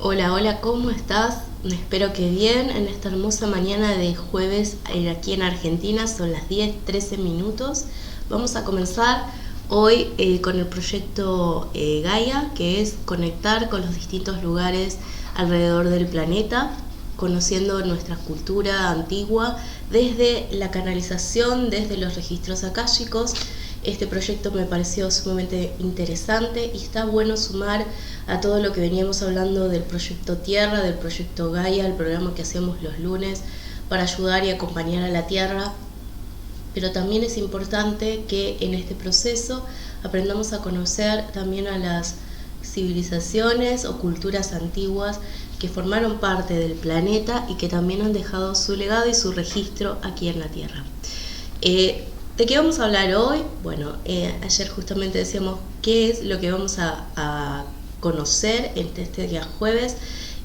Hola, hola, ¿cómo estás? Espero que bien en esta hermosa mañana de jueves aquí en Argentina, son las 10:13 minutos. Vamos a comenzar hoy con el proyecto Gaia, que es conectar con los distintos lugares alrededor del planeta, conociendo nuestra cultura antigua desde la canalización, desde los registros akáshicos. Este proyecto me pareció sumamente interesante y está bueno sumar a todo lo que veníamos hablando del proyecto Tierra, del proyecto Gaia, el programa que hacemos los lunes para ayudar y acompañar a la Tierra. Pero también es importante que en este proceso aprendamos a conocer también a las civilizaciones o culturas antiguas que formaron parte del planeta y que también han dejado su legado y su registro aquí en la Tierra. ¿De qué vamos a hablar hoy? Bueno, ayer justamente decíamos qué es lo que vamos a conocer este día jueves,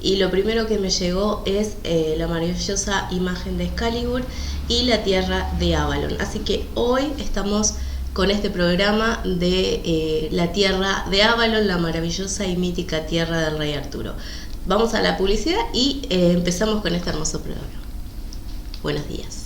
y lo primero que me llegó es la maravillosa imagen de Excalibur y la tierra de Avalon. Así que hoy estamos con este programa de la tierra de Avalon, la maravillosa y mítica tierra del rey Arturo. Vamos a la publicidad y empezamos con este hermoso programa. Buenos días.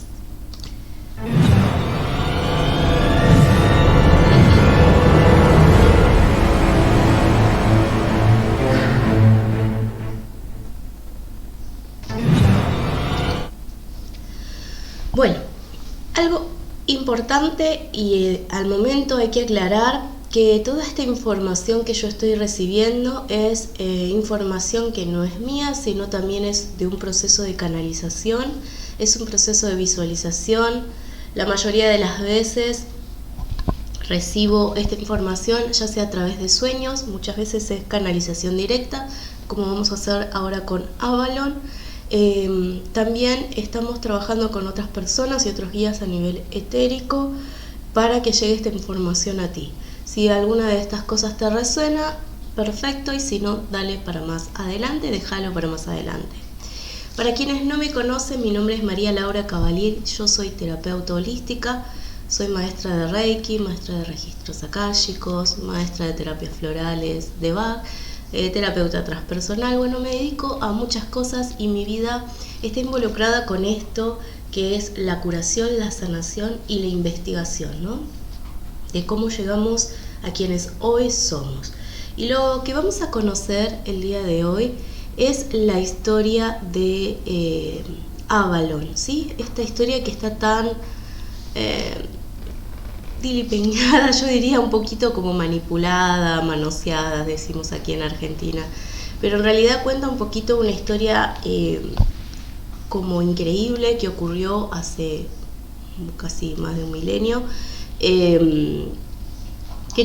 Bueno, algo importante y al momento hay que aclarar que toda esta información que yo estoy recibiendo es información que no es mía, sino también es de un proceso de canalización, es un proceso de visualización. La mayoría de las veces recibo esta información ya sea a través de sueños, muchas veces es canalización directa, como vamos a hacer ahora con Avalon. También estamos trabajando con otras personas y otros guías a nivel etérico para que llegue esta información a ti. Si alguna de estas cosas te resuena, perfecto, y si no, dale para más adelante, déjalo para más adelante. Para quienes no me conocen, mi nombre es María Laura Cavalier, yo soy terapeuta holística, soy maestra de Reiki, maestra de registros akáshicos, maestra de terapias florales, de Bach, terapeuta transpersonal. Bueno, me dedico a muchas cosas y mi vida está involucrada con esto que es la curación, la sanación y la investigación, ¿no? De cómo llegamos a quienes hoy somos. Y lo que vamos a conocer el día de hoy es la historia de Avalon, ¿sí? Esta historia que está tan dilipeñada, yo diría un poquito como manipulada, manoseada, decimos aquí en Argentina, pero en realidad cuenta un poquito una historia como increíble que ocurrió hace casi más de un milenio, que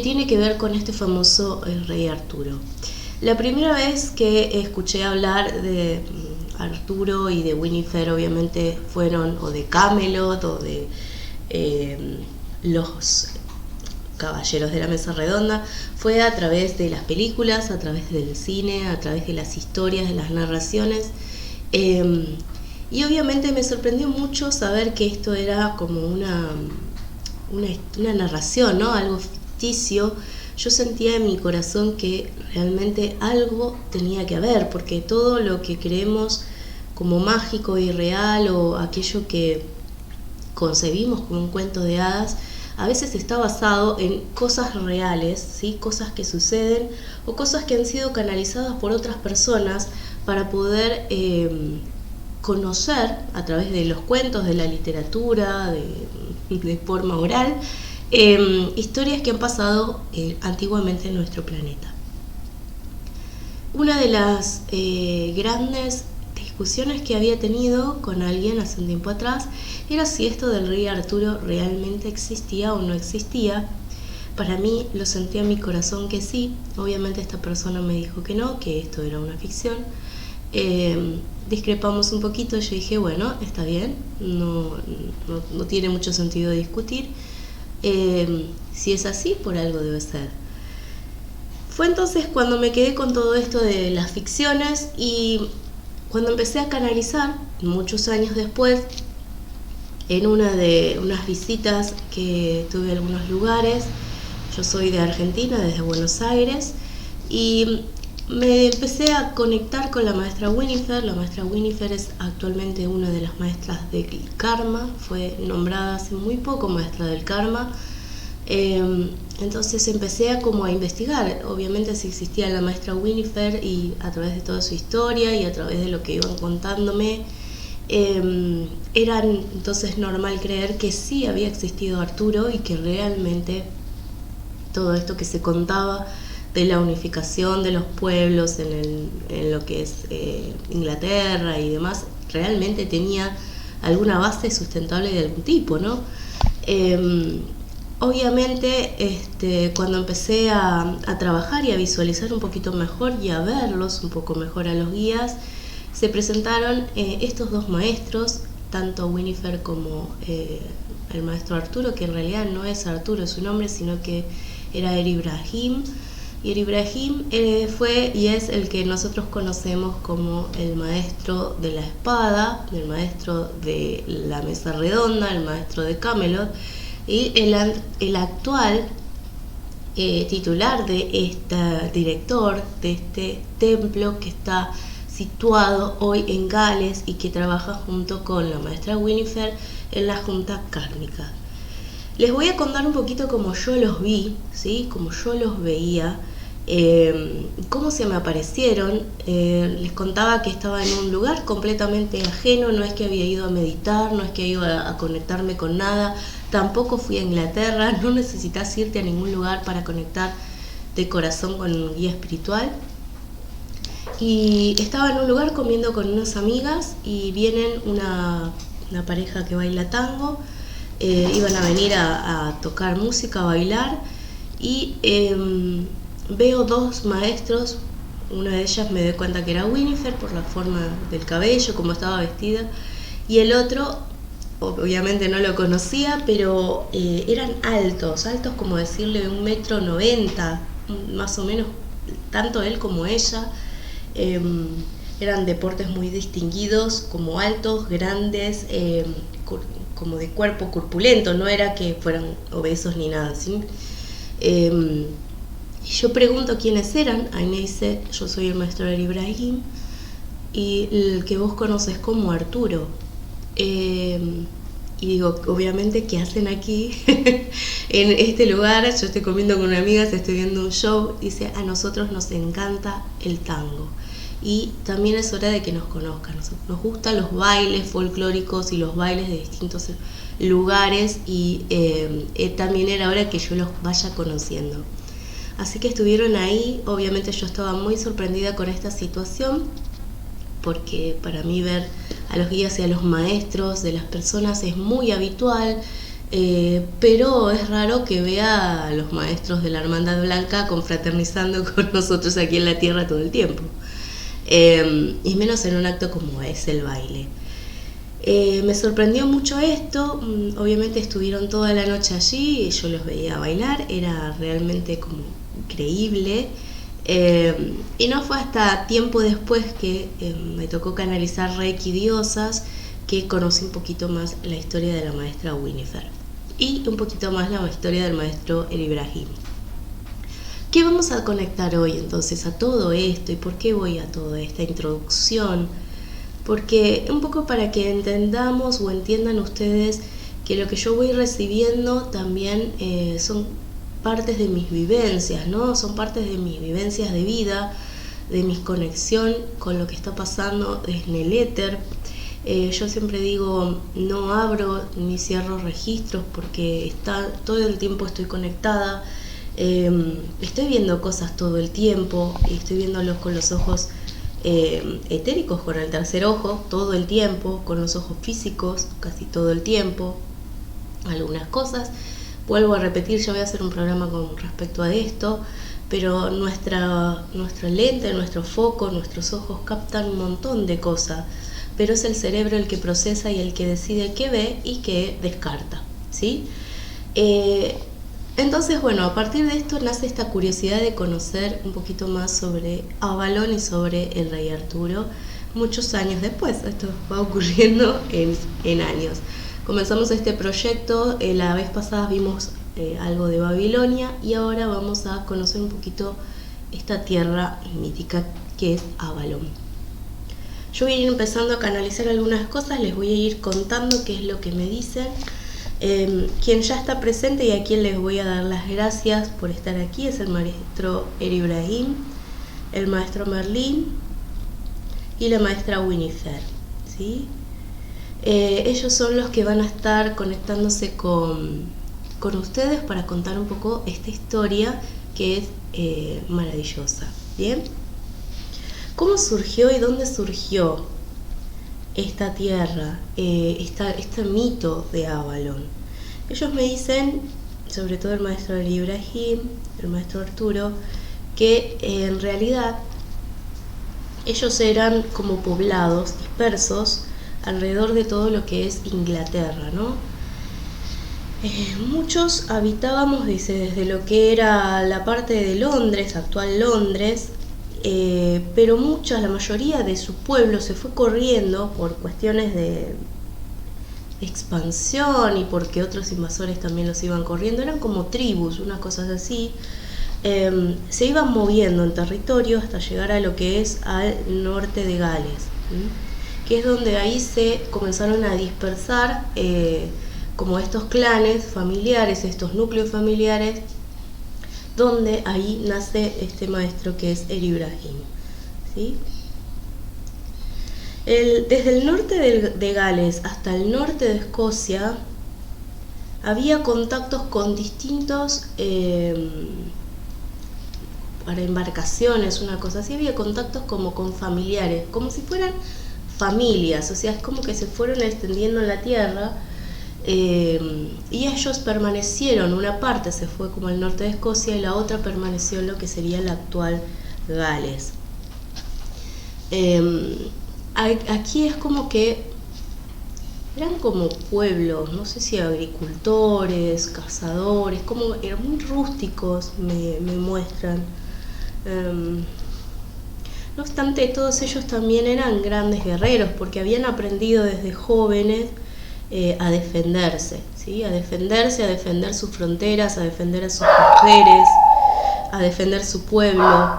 tiene que ver con este famoso rey Arturo. La primera vez que escuché hablar de Arturo y de Winifred obviamente fueron o de Camelot o de los caballeros de la mesa redonda, fue a través de las películas, a través del cine, a través de las historias, de las narraciones, y obviamente me sorprendió mucho saber que esto era como una narración, ¿no? Algo ficticio. Yo sentía en mi corazón que realmente algo tenía que haber, porque todo lo que creemos como mágico y real o aquello que concebimos como un cuento de hadas, a veces está basado en cosas reales, ¿sí? Cosas que suceden o cosas que han sido canalizadas por otras personas para poder conocer a través de los cuentos, de la literatura, de forma oral, historias que han pasado antiguamente en nuestro planeta. Una de las grandes discusiones que había tenido con alguien hace un tiempo atrás era si esto del rey Arturo realmente existía o no existía. Para mí lo sentía en mi corazón que sí. Obviamente esta persona me dijo que no, que esto era una ficción. Discrepamos un poquito. Yo dije, bueno, está bien, no tiene mucho sentido discutir. Si es así, por algo debe ser. Fue entonces cuando me quedé con todo esto de las ficciones y cuando empecé a canalizar, muchos años después, en unas visitas que tuve a algunos lugares. Yo soy de Argentina, desde Buenos Aires, y me empecé a conectar con la maestra Winifred. La maestra Winifred es actualmente una de las maestras del Karma, fue nombrada hace muy poco maestra del Karma. Entonces empecé a investigar, obviamente, si existía la maestra Winifred, y a través de toda su historia y a través de lo que iban contándome, era entonces normal creer que sí había existido Arturo y que realmente todo esto que se contaba de la unificación de los pueblos en lo que es Inglaterra y demás, realmente tenía alguna base sustentable de algún tipo, ¿no? Obviamente, cuando empecé a trabajar y a visualizar un poquito mejor y a verlos un poco mejor a los guías, se presentaron estos dos maestros, tanto Winifred como el maestro Arturo, que en realidad no es Arturo su nombre, sino que era Er Ibrahim. Y Er Ibrahim fue y es el que nosotros conocemos como el maestro de la espada, el maestro de la mesa redonda, el maestro de Camelot, y el actual titular de este director de este templo que está situado hoy en Gales y que trabaja junto con la maestra Winifred en la junta kármica. Les voy a contar un poquito cómo yo los vi, ¿sí? Cómo yo los veía, cómo se me aparecieron. Les contaba que estaba en un lugar completamente ajeno, no es que había ido a meditar, no es que iba a conectarme con nada, tampoco fui a Inglaterra, no necesitas irte a ningún lugar para conectar de corazón con un guía espiritual. Y estaba en un lugar comiendo con unas amigas y vienen una pareja que baila tango. Iban a venir a tocar música, a bailar, y veo dos maestros. Una de ellas me doy cuenta que era Winifred por la forma del cabello, como estaba vestida, y el otro obviamente no lo conocía, pero eran altos como decirle 1,90 m, más o menos, tanto él como ella. Eran deportes muy distinguidos, como altos, grandes, como de cuerpo corpulento, no era que fueran obesos ni nada, ¿sí? Yo pregunto quiénes eran. Ahí me dice: yo soy el maestro Er Ibrahim y el que vos conoces como Arturo. Y digo, obviamente, ¿qué hacen aquí en este lugar? Yo estoy comiendo con una amiga, estoy viendo un show. Dice: a nosotros nos encanta el tango y también es hora de que nos conozcan. Nos gustan los bailes folclóricos y los bailes de distintos lugares, y también era hora que yo los vaya conociendo. Así que estuvieron ahí. Obviamente yo estaba muy sorprendida con esta situación, porque para mí ver a los guías y a los maestros de las personas es muy habitual, pero es raro que vea a los maestros de la Hermandad Blanca confraternizando con nosotros aquí en la tierra todo el tiempo, y menos en un acto como es el baile. Me sorprendió mucho esto. Obviamente estuvieron toda la noche allí y yo los veía bailar, era realmente como increíble. Y no fue hasta tiempo después que me tocó canalizar Reiki Diosas que conocí un poquito más la historia de la maestra Winifred y un poquito más la historia del maestro Er Ibrahim. ¿Qué vamos a conectar hoy entonces a todo esto y por qué voy a toda esta introducción? Porque un poco para que entendamos o entiendan ustedes que lo que yo voy recibiendo también son partes de mis vivencias, ¿no? Son partes de mis vivencias de vida, de mi conexión con lo que está pasando en el éter. Yo siempre digo, no abro ni cierro registros porque todo el tiempo estoy conectada. Estoy viendo cosas todo el tiempo y estoy viéndolos con los ojos etéricos, con el tercer ojo todo el tiempo, con los ojos físicos casi todo el tiempo. Algunas cosas, vuelvo a repetir, yo voy a hacer un programa con respecto a esto, pero nuestra lente, nuestro foco, nuestros ojos captan un montón de cosas, pero es el cerebro el que procesa y el que decide qué ve y qué descarta, ¿sí? Entonces, bueno, a partir de esto nace esta curiosidad de conocer un poquito más sobre Avalon y sobre el rey Arturo, muchos años después. Esto va ocurriendo en años. Comenzamos este proyecto, la vez pasada vimos algo de Babilonia y ahora vamos a conocer un poquito esta tierra mítica que es Avalon. Yo voy a ir empezando a canalizar algunas cosas, les voy a ir contando qué es lo que me dicen. Quien ya está presente y a quien les voy a dar las gracias por estar aquí es el maestro Eri Ibrahim, el maestro Merlín y la maestra Winifred, ¿sí? Ellos son los que van a estar conectándose con ustedes para contar un poco esta historia que es maravillosa. ¿Bien? ¿Cómo surgió y dónde surgió esta tierra, este mito de Avalon? Ellos me dicen, sobre todo el maestro Eri Ibrahim, el maestro Arturo, que en realidad ellos eran como poblados dispersos alrededor de todo lo que es Inglaterra, ¿no? Muchos habitábamos, dice, desde lo que era la parte de Londres, actual Londres, pero la mayoría de su pueblo se fue corriendo por cuestiones de expansión y porque otros invasores también los iban corriendo, eran como tribus, unas cosas así. Se iban moviendo en territorio hasta llegar a lo que es al norte de Gales, que es donde ahí se comenzaron a dispersar como estos clanes familiares, estos núcleos familiares, donde ahí nace este maestro que es Eri Ibrahim, ¿sí? Desde el norte de Gales hasta el norte de Escocia había contactos con distintos para embarcaciones, una cosa así, había contactos como con familiares, como si fueran familias, o sea, es como que se fueron extendiendo en la tierra. Y ellos permanecieron, una parte se fue como al norte de Escocia y la otra permaneció en lo que sería la actual Gales. Aquí es como que eran como pueblos, no sé si agricultores, cazadores, como eran muy rústicos, me muestran. No obstante, todos ellos también eran grandes guerreros porque habían aprendido desde jóvenes a defenderse, ¿sí? A defender sus fronteras, a defender a sus mujeres, a defender su pueblo,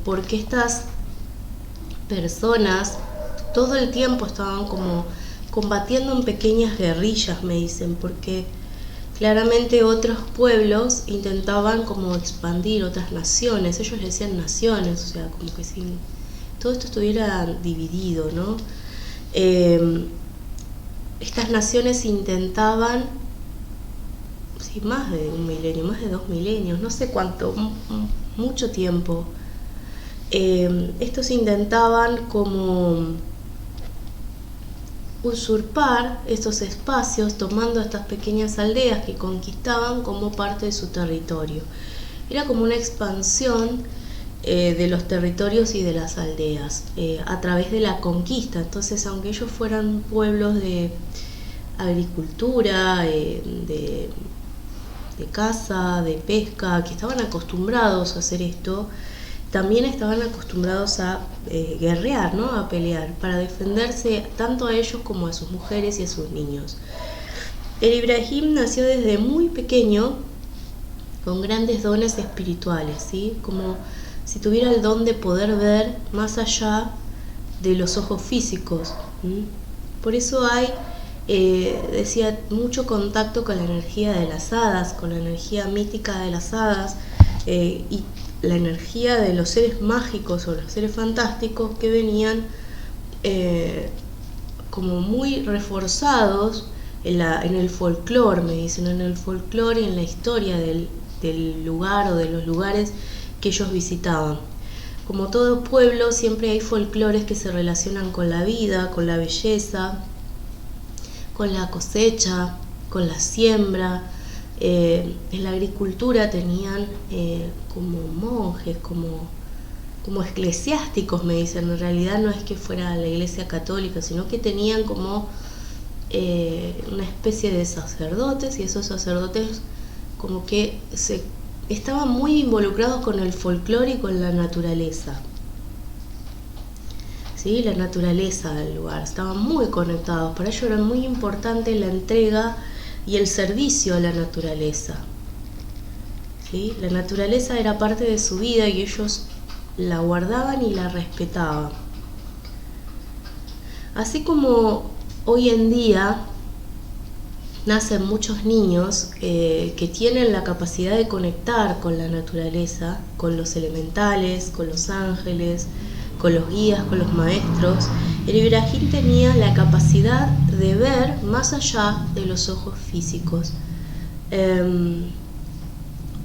porque estas personas todo el tiempo estaban como combatiendo en pequeñas guerrillas, me dicen, porque claramente otros pueblos intentaban como expandir otras naciones, ellos decían naciones, o sea, como que si todo esto estuviera dividido, ¿no? Estas naciones intentaban, sí, más de un milenio, más de 2 milenios, no sé cuánto, mucho tiempo. Estos intentaban como usurpar estos espacios tomando estas pequeñas aldeas que conquistaban como parte de su territorio. Era como una expansión de los territorios y de las aldeas a través de la conquista. Entonces, aunque ellos fueran pueblos de agricultura, de caza, de pesca, que estaban acostumbrados a hacer esto, también estaban acostumbrados a guerrear, ¿no? A pelear, para defenderse tanto a ellos como a sus mujeres y a sus niños. El Ibrahim nació desde muy pequeño con grandes dones espirituales, ¿sí? Como si tuviera el don de poder ver más allá de los ojos físicos. Por eso hay, decía, mucho contacto con la energía de las hadas, con la energía mítica de las hadas y la energía de los seres mágicos o los seres fantásticos que venían como muy reforzados en el folclore, me dicen, en el folclore y en la historia del lugar o de los lugares que ellos visitaban. Como todo pueblo, siempre hay folclores que se relacionan con la vida, con la belleza, con la cosecha, con la siembra. En la agricultura tenían como monjes, como eclesiásticos, me dicen. En realidad no es que fuera la iglesia católica, sino que tenían como una especie de sacerdotes, y esos sacerdotes como que estaban muy involucrados con el folclore y con la naturaleza. ¿Sí? La naturaleza del lugar, estaban muy conectados. Para ellos era muy importante la entrega y el servicio a la naturaleza. ¿sí? La naturaleza era parte de su vida y ellos la guardaban y la respetaban. Así como hoy en día nacen muchos niños que tienen la capacidad de conectar con la naturaleza, con los elementales, con los ángeles, con los guías, con los maestros, el Ibrahim tenía la capacidad de ver más allá de los ojos físicos.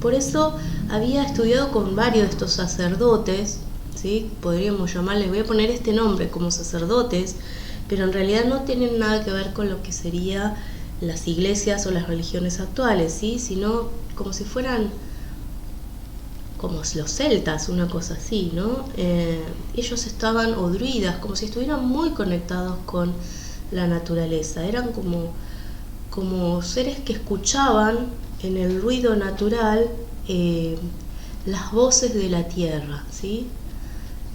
Por eso había estudiado con varios de estos sacerdotes, ¿sí? Podríamos llamarles, voy a poner este nombre como sacerdotes, pero en realidad no tienen nada que ver con lo que serían las iglesias o las religiones actuales, ¿sí? Sino como si fueran como los celtas, una cosa así, ¿no? Ellos estaban, o druidas, como si estuvieran muy conectados con la naturaleza. Eran como seres que escuchaban en el ruido natural las voces de la tierra, ¿sí?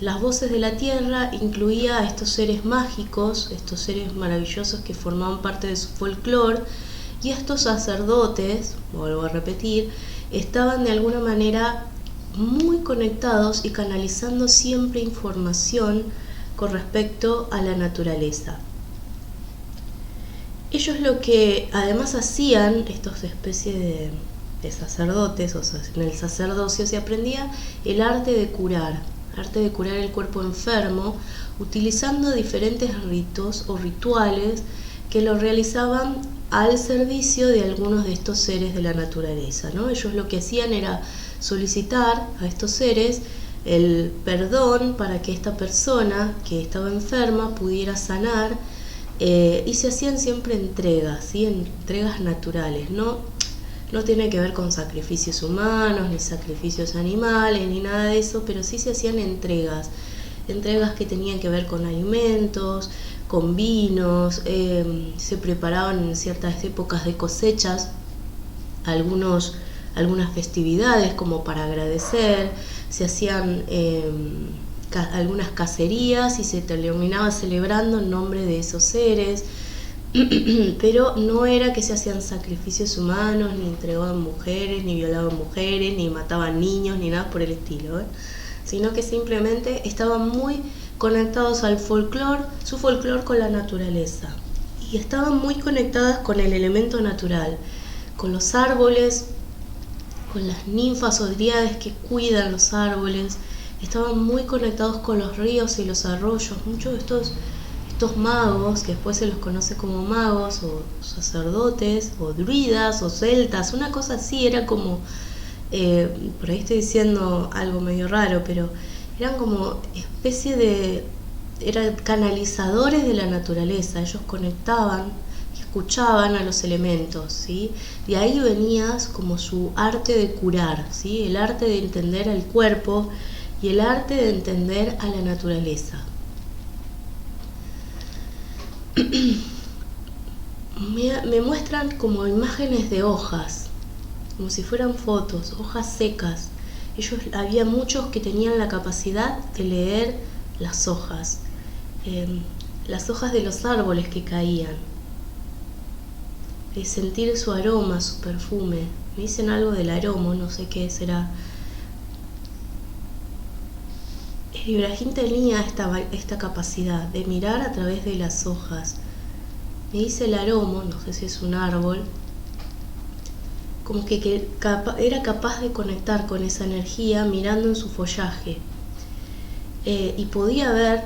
Las voces de la tierra incluía a estos seres mágicos, estos seres maravillosos que formaban parte de su folclore, y estos sacerdotes, vuelvo a repetir, estaban de alguna manera muy conectados y canalizando siempre información con respecto a la naturaleza. Ellos lo que además hacían, estos especies de sacerdotes, o sea, en el sacerdocio se aprendía el arte de curar el cuerpo enfermo, utilizando diferentes ritos o rituales que lo realizaban al servicio de algunos de estos seres de la naturaleza, ¿no? Ellos lo que hacían era solicitar a estos seres el perdón para que esta persona que estaba enferma pudiera sanar, y se hacían siempre entregas, ¿sí? Entregas naturales, no tiene que ver con sacrificios humanos, ni sacrificios animales, ni nada de eso, pero sí se hacían entregas que tenían que ver con alimentos, con vinos, se preparaban en ciertas épocas de cosechas algunas festividades como para agradecer, se hacían algunas cacerías y se terminaba celebrando en nombre de esos seres. Pero no era que se hacían sacrificios humanos, ni entregaban mujeres, ni violaban mujeres, ni mataban niños, ni nada por el estilo, sino que simplemente estaban muy conectados al folclore, su folclore con la naturaleza, y estaban muy conectadas con el elemento natural, con los árboles, con las ninfas o dríades que cuidan los árboles, estaban muy conectados con los ríos y los arroyos. Muchos de estos magos, que después se los conoce como magos o sacerdotes o druidas o celtas, una cosa así, era como, por ahí estoy diciendo algo medio raro, pero eran como eran canalizadores de la naturaleza. Ellos conectaban, escuchaban a los elementos, ¿sí? De ahí venía como su arte de curar, ¿sí? El arte de entender al cuerpo y el arte de entender a la naturaleza. Me muestran como imágenes de hojas, como si fueran fotos, hojas secas. Había muchos que tenían la capacidad de leer las hojas de los árboles que caían, de sentir su aroma, su perfume. Me dicen algo del aroma, no sé qué será. Ibrahim tenía esta capacidad de mirar a través de las hojas. Me dice el aroma, no sé si es un árbol, como que era capaz de conectar con esa energía mirando en su follaje, y podía ver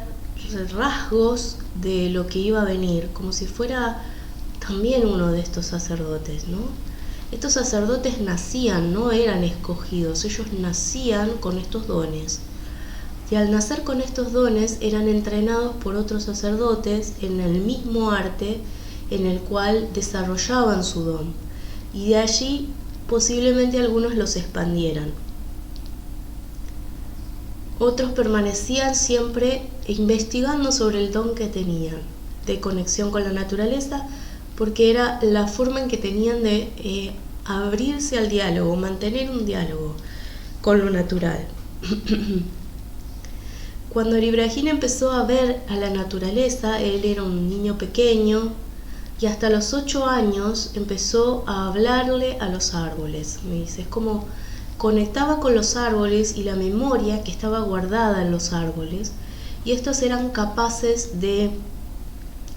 rasgos de lo que iba a venir, como si fuera también uno de estos sacerdotes, ¿no? Estos sacerdotes nacían, no eran escogidos, ellos nacían con estos dones. Y al nacer con estos dones eran entrenados por otros sacerdotes en el mismo arte en el cual desarrollaban su don, y de allí posiblemente algunos los expandieran. Otros permanecían siempre investigando sobre el don que tenían de conexión con la naturaleza, porque era la forma en que tenían de abrirse al diálogo, mantener un diálogo con lo natural. Cuando Ibrahim empezó a ver a la naturaleza, él era un niño pequeño, y hasta los 8 años empezó a hablarle a los árboles. Me dice, es como conectaba con los árboles y la memoria que estaba guardada en los árboles, y estos eran capaces de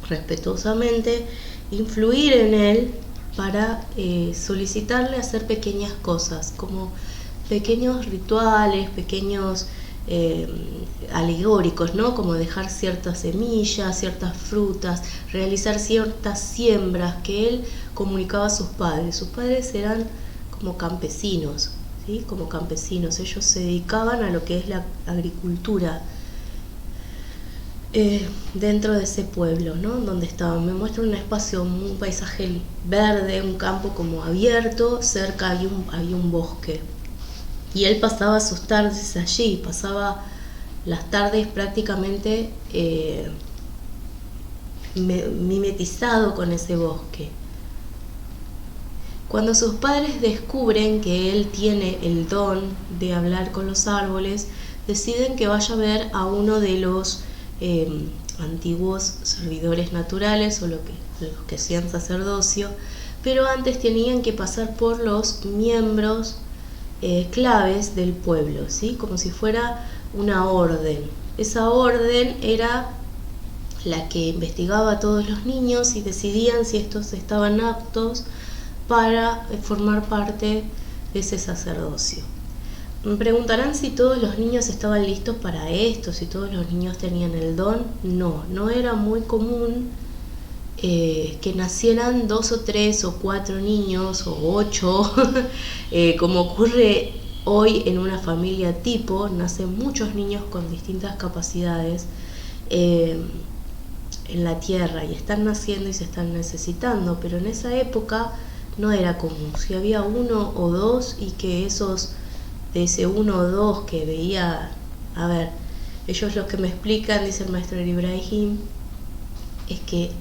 respetuosamente influir en él para solicitarle hacer pequeñas cosas, como pequeños rituales, pequeños alegóricos, ¿no? Como dejar ciertas semillas, ciertas frutas, realizar ciertas siembras que él comunicaba a sus padres. Sus padres eran como campesinos, ¿sí? Como campesinos, ellos se dedicaban a lo que es la agricultura dentro de ese pueblo, ¿no? Donde estaban. Me muestran un espacio, un paisaje verde, un campo como abierto, cerca había un bosque. Y él pasaba sus tardes allí, pasaba las tardes prácticamente mimetizado con ese bosque. Cuando sus padres descubren que él tiene el don de hablar con los árboles, deciden que vaya a ver a uno de los antiguos servidores naturales o los que hacían sacerdocio, pero antes tenían que pasar por los miembros claves del pueblo, ¿sí? Como si fuera una orden. Esa orden era la que investigaba a todos los niños y decidían si estos estaban aptos para formar parte de ese sacerdocio. Me preguntarán si todos los niños estaban listos para esto, si todos los niños tenían el don. No era muy común que nacieran 2 o 3 o 4 niños o 8, como ocurre hoy en una familia tipo. Nacen muchos niños con distintas capacidades en la tierra y están naciendo y se están necesitando, pero en esa época no era común. Si había 1 o 2 y que de ese 1 o 2 que veía, a ver, ellos los que me explican, dice el maestro Ibrahim, es que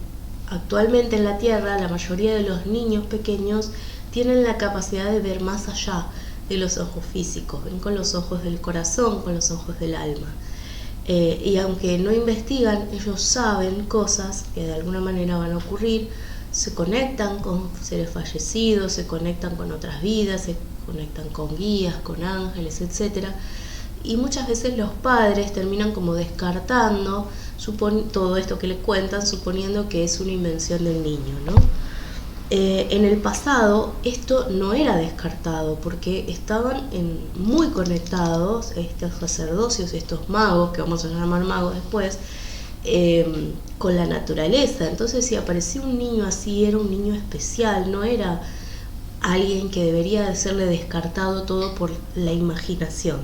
actualmente en la Tierra la mayoría de los niños pequeños tienen la capacidad de ver más allá de los ojos físicos, ven con los ojos del corazón, con los ojos del alma. Y aunque no investigan, ellos saben cosas que de alguna manera van a ocurrir, se conectan con seres fallecidos, se conectan con otras vidas, se conectan con guías, con ángeles, etc. Y muchas veces los padres terminan como descartando todo esto que les cuentan, suponiendo que es una invención del niño, ¿no? En el pasado esto no era descartado porque estaban muy conectados estos sacerdocios, estos magos, que vamos a llamar magos después, con la naturaleza. Entonces si aparecía un niño así, era un niño especial, no era alguien que debería de serle descartado todo por la imaginación,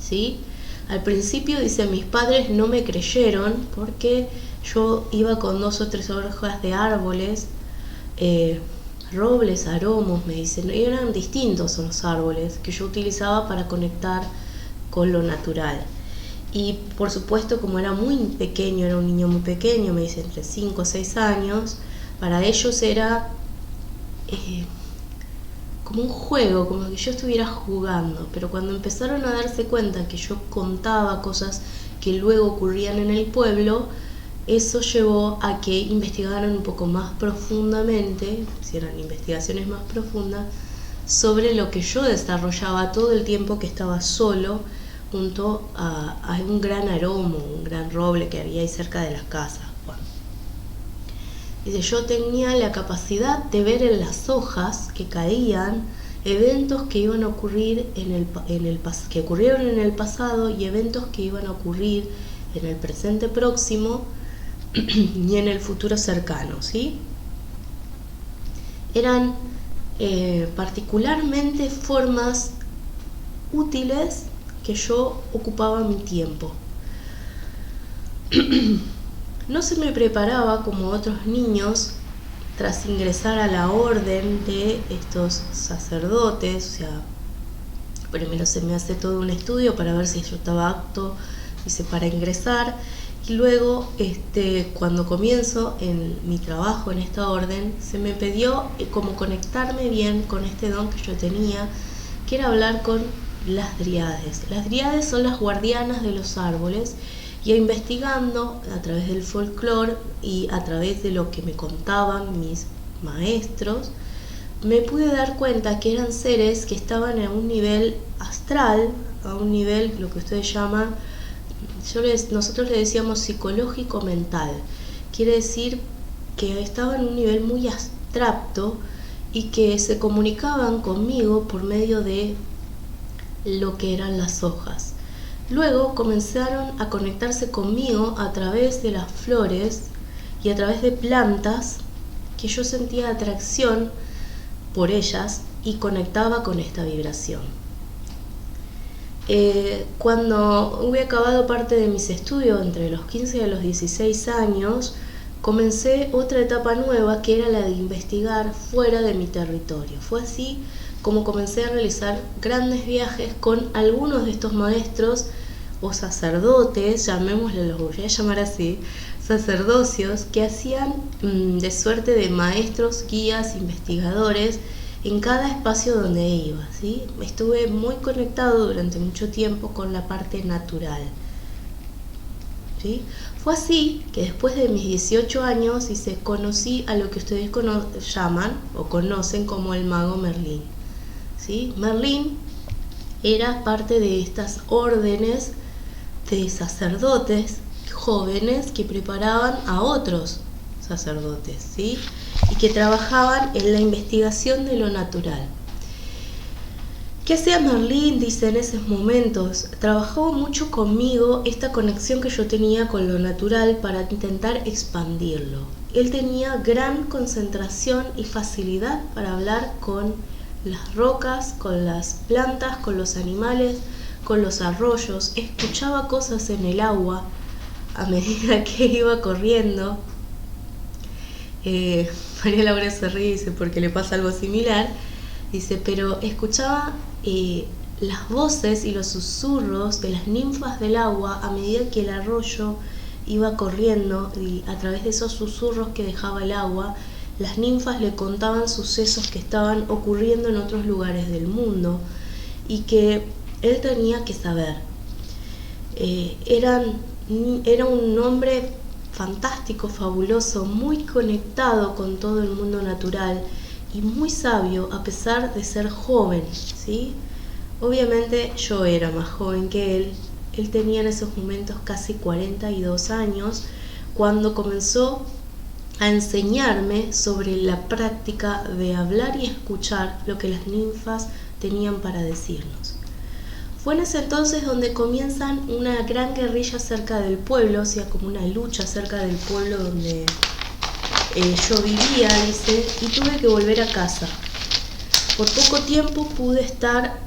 ¿sí? Al principio, dice, mis padres no me creyeron porque yo iba con 2 o 3 hojas de árboles, robles, aromos, me dicen, y eran distintos los árboles que yo utilizaba para conectar con lo natural. Y por supuesto, como era muy pequeño, era un niño muy pequeño, me dice entre 5 o 6 años, para ellos era como un juego, como que yo estuviera jugando. Pero cuando empezaron a darse cuenta que yo contaba cosas que luego ocurrían en el pueblo, eso llevó a que investigaran un poco más profundamente, hicieran investigaciones más profundas sobre lo que yo desarrollaba todo el tiempo que estaba solo junto a un gran aromo, un gran roble que había ahí cerca de las casas. Bueno, dice, yo tenía la capacidad de ver en las hojas que caían eventos que iban a ocurrir que ocurrieron en el pasado y eventos que iban a ocurrir en el presente próximo y en el futuro cercano, ¿sí? Eran particularmente formas útiles que yo ocupaba mi tiempo. No se me preparaba como otros niños tras ingresar a la orden de estos sacerdotes. O sea, primero se me hace todo un estudio para ver si yo estaba apto, dice, para ingresar, y luego cuando comienzo en mi trabajo en esta orden, se me pidió como conectarme bien con este don que yo tenía, que era hablar con las dríades. Las dríades son las guardianas de los árboles, y investigando a través del folclore y a través de lo que me contaban mis maestros, me pude dar cuenta que eran seres que estaban a un nivel astral, a un nivel, lo que ustedes llaman, nosotros le decíamos psicológico mental. Quiere decir que estaban en un nivel muy abstracto y que se comunicaban conmigo por medio de lo que eran las hojas. Luego comenzaron a conectarse conmigo a través de las flores y a través de plantas que yo sentía atracción por ellas y conectaba con esta vibración. Cuando hube acabado parte de mis estudios entre los 15 y los 16 años, comencé otra etapa nueva que era la de investigar fuera de mi territorio. Fue así como comencé a realizar grandes viajes con algunos de estos maestros o sacerdotes, llamémosle, los voy a llamar así, sacerdocios, que hacían de suerte de maestros, guías, investigadores en cada espacio donde iba, ¿sí? Estuve muy conectado durante mucho tiempo con la parte natural, ¿sí? Fue así que después de mis 18 años conocí a lo que ustedes llaman o conocen como el mago Merlín, ¿sí? Merlín era parte de estas órdenes de sacerdotes jóvenes que preparaban a otros sacerdotes, ¿sí? Y que trabajaban en la investigación de lo natural. ¿Qué hacía Merlín? Dice, en esos momentos trabajó mucho conmigo esta conexión que yo tenía con lo natural para intentar expandirlo. Él tenía gran concentración y facilidad para hablar con las rocas, con las plantas, con los animales, con los arroyos. Escuchaba cosas en el agua a medida que iba corriendo. María Laura se ríe, dice, porque le pasa algo similar. Dice, pero escuchaba las voces y los susurros de las ninfas del agua a medida que el arroyo iba corriendo, y a través de esos susurros que dejaba el agua, las ninfas le contaban sucesos que estaban ocurriendo en otros lugares del mundo y que él tenía que saber. Era un hombre fantástico, fabuloso, muy conectado con todo el mundo natural y muy sabio a pesar de ser joven, ¿sí? Obviamente yo era más joven que él. Él tenía en esos momentos casi 42 años cuando comenzó a enseñarme sobre la práctica de hablar y escuchar lo que las ninfas tenían para decirnos. Fue en ese entonces donde comienzan una gran guerrilla cerca del pueblo, o sea, como una lucha cerca del pueblo donde yo vivía, dice, y tuve que volver a casa. Por poco tiempo pude estar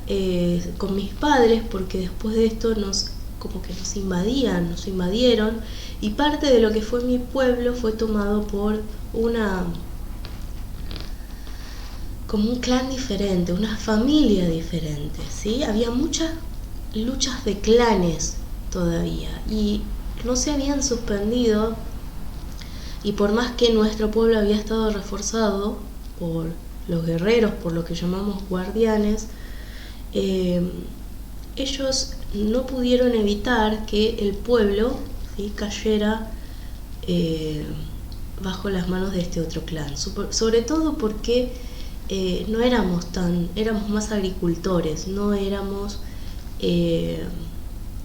con mis padres, porque después de esto nos invadieron, y parte de lo que fue mi pueblo fue tomado por como un clan diferente, una familia diferente, ¿sí? Había muchas luchas de clanes todavía y no se habían suspendido, y por más que nuestro pueblo había estado reforzado por los guerreros, por lo que llamamos guardianes, ellos no pudieron evitar que el pueblo, ¿sí?, cayera bajo las manos de este otro clan, sobre todo porque éramos más agricultores, no éramos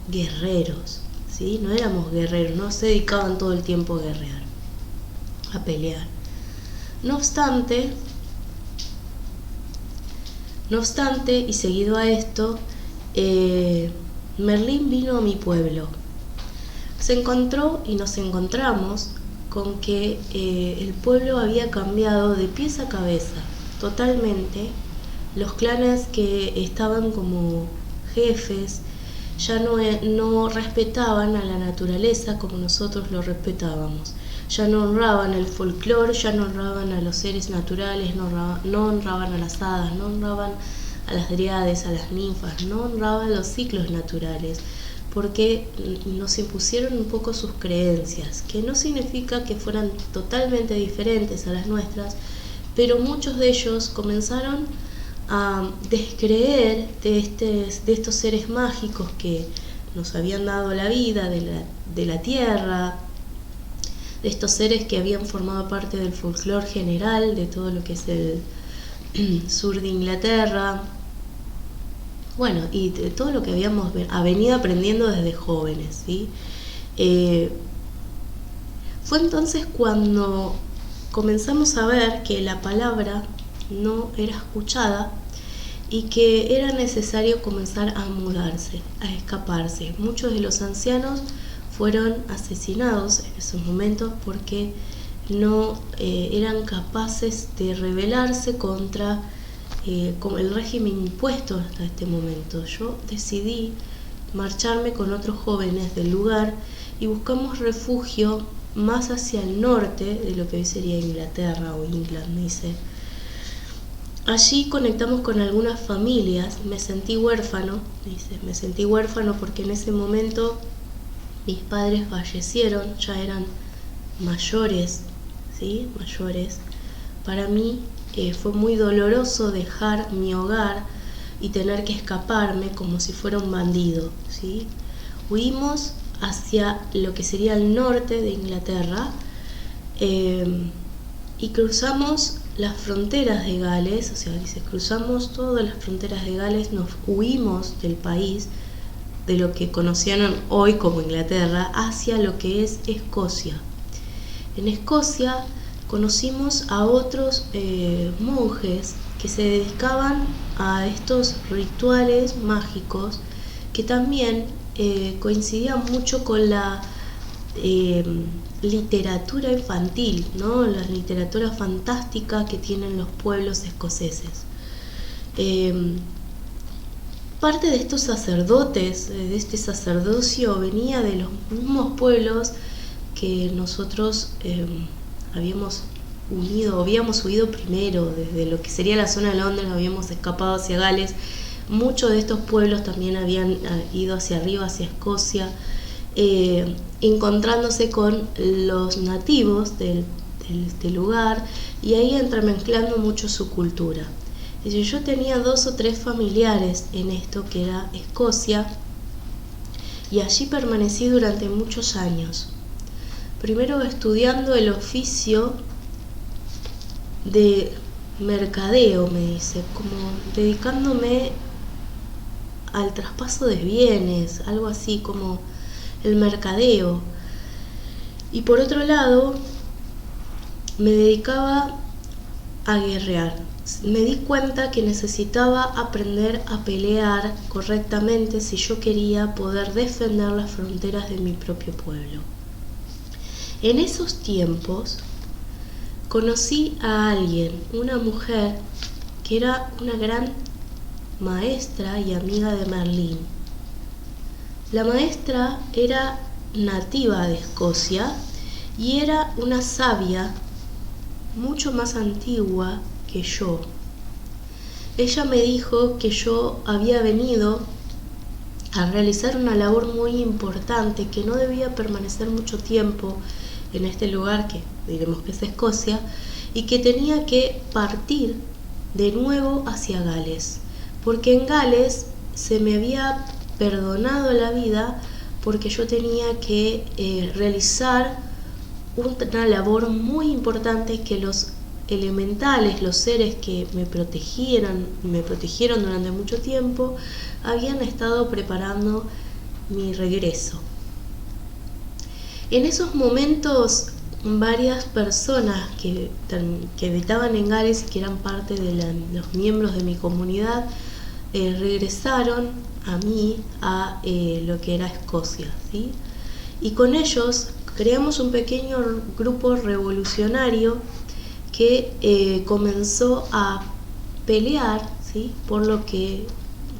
guerreros, ¿sí? No éramos guerreros, no se dedicaban todo el tiempo a guerrear, a pelear. No obstante, y seguido a esto, Merlín vino a mi pueblo. Se encontró y nos encontramos con que el pueblo había cambiado de pies a cabeza totalmente. Los clanes que estaban como jefes ya no respetaban a la naturaleza como nosotros lo respetábamos. Ya no honraban el folclore, ya no honraban a los seres naturales, no honraban a las hadas, no honraban a las dríades, a las ninfas, no honraban los ciclos naturales, porque nos impusieron un poco sus creencias, que no significa que fueran totalmente diferentes a las nuestras, pero muchos de ellos comenzaron a descreer de estos seres mágicos que nos habían dado la vida, de la tierra, de estos seres que habían formado parte del folclore general, de todo lo que es sur de Inglaterra, bueno, y de todo lo que habíamos venido aprendiendo desde jóvenes, ¿sí? Fue entonces cuando comenzamos a ver que la palabra no era escuchada y que era necesario comenzar a mudarse, a escaparse. Muchos de los ancianos fueron asesinados en esos momentos porque no eran capaces de rebelarse contra con el régimen impuesto hasta este momento. Yo decidí marcharme con otros jóvenes del lugar y buscamos refugio más hacia el norte de lo que hoy sería Inglaterra o England, me dice. Allí conectamos con algunas familias, me sentí huérfano, dice, me sentí huérfano porque en ese momento mis padres fallecieron, ya eran mayores, ¿sí? Mayores. Para mí fue muy doloroso dejar mi hogar y tener que escaparme como si fuera un bandido, ¿sí? Huimos hacia lo que sería el norte de Inglaterra y cruzamos las fronteras de Gales, o sea, dice, cruzamos todas las fronteras de Gales, nos huimos del país, de lo que conocían hoy como Inglaterra, hacia lo que es Escocia. En Escocia conocimos a otros monjes que se dedicaban a estos rituales mágicos que también coincidían mucho con la literatura infantil, ¿no? La literatura fantástica que tienen los pueblos escoceses. Parte de estos sacerdotes, de este sacerdocio, venía de los mismos pueblos que nosotros habíamos huido primero, desde lo que sería la zona de Londres, habíamos escapado hacia Gales. Muchos de estos pueblos también habían ido hacia arriba, hacia Escocia, encontrándose con los nativos de este lugar, y ahí entremezclando mucho su cultura. Es decir, yo tenía 2 o 3 familiares en esto que era Escocia, y allí permanecí durante muchos años. Primero estudiando el oficio de mercadeo, me dice, como dedicándome al traspaso de bienes, algo así como el mercadeo. Y por otro lado, me dedicaba a guerrear. Me di cuenta que necesitaba aprender a pelear correctamente si yo quería poder defender las fronteras de mi propio pueblo. En esos tiempos conocí a alguien, una mujer que era una gran maestra y amiga de Merlín. La maestra era nativa de Escocia y era una sabia mucho más antigua que yo. Ella me dijo que yo había venido a realizar una labor muy importante, que no debía permanecer mucho tiempo en este lugar que diremos que es Escocia, y que tenía que partir de nuevo hacia Gales, porque en Gales se me había perdonado la vida porque yo tenía que realizar una labor muy importante que los elementales, los seres que me protegieron durante mucho tiempo, habían estado preparando mi regreso. En esos momentos, varias personas que habitaban en Gales y que eran parte de los miembros de mi comunidad regresaron a mí a lo que era Escocia, ¿sí? Y con ellos creamos un pequeño grupo revolucionario que comenzó a pelear, ¿sí?, por lo que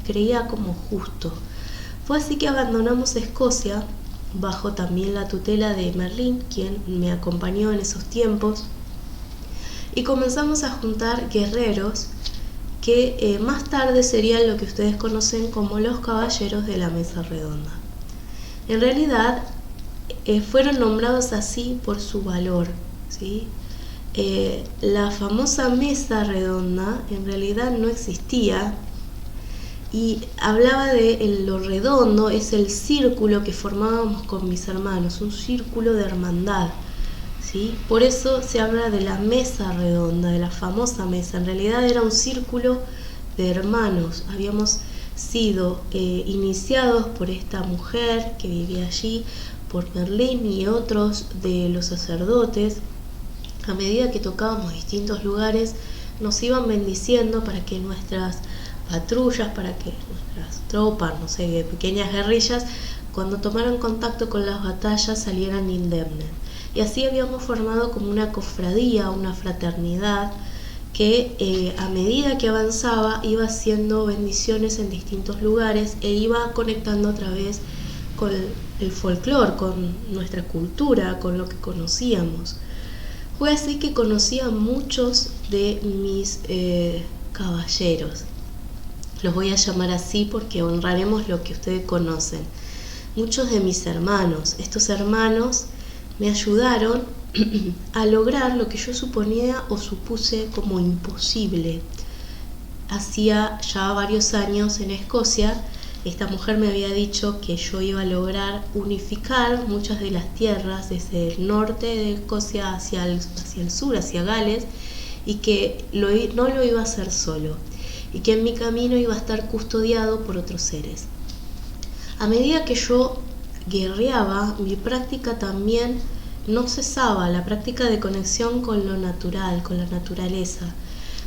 creía como justo. Fue así que abandonamos Escocia bajo también la tutela de Merlín, quien me acompañó en esos tiempos, y comenzamos a juntar guerreros que más tarde serían lo que ustedes conocen como los caballeros de la mesa redonda. En realidad fueron nombrados así por su valor, ¿sí? La famosa mesa redonda en realidad no existía, y hablaba de lo redondo, es el círculo que formábamos con mis hermanos, un círculo de hermandad, ¿sí? Por eso se habla de la mesa redonda, de la famosa mesa. En realidad era un círculo de hermanos. Habíamos sido iniciados por esta mujer que vivía allí, por Merlín y otros de los sacerdotes. A medida que tocábamos distintos lugares, nos iban bendiciendo para que nuestras patrullas, para que nuestras tropas, no sé, pequeñas guerrillas, cuando tomaran contacto con las batallas salieran indemnes. Y así habíamos formado como una cofradía, una fraternidad, que a medida que avanzaba iba haciendo bendiciones en distintos lugares e iba conectando otra vez con el folclore, con nuestra cultura, con lo que conocíamos. Fue así que conocí a muchos de mis caballeros. Los voy a llamar así porque honraremos lo que ustedes conocen. Muchos de mis hermanos. Estos hermanos me ayudaron a lograr lo que yo suponía o supuse como imposible. Hacía ya varios años en Escocia, esta mujer me había dicho que yo iba a lograr unificar muchas de las tierras desde el norte de Escocia hacia el sur, hacia Gales, y que no lo iba a hacer solo, y que en mi camino iba a estar custodiado por otros seres. A medida que yo guerreaba, mi práctica también no cesaba, la práctica de conexión con lo natural, con la naturaleza.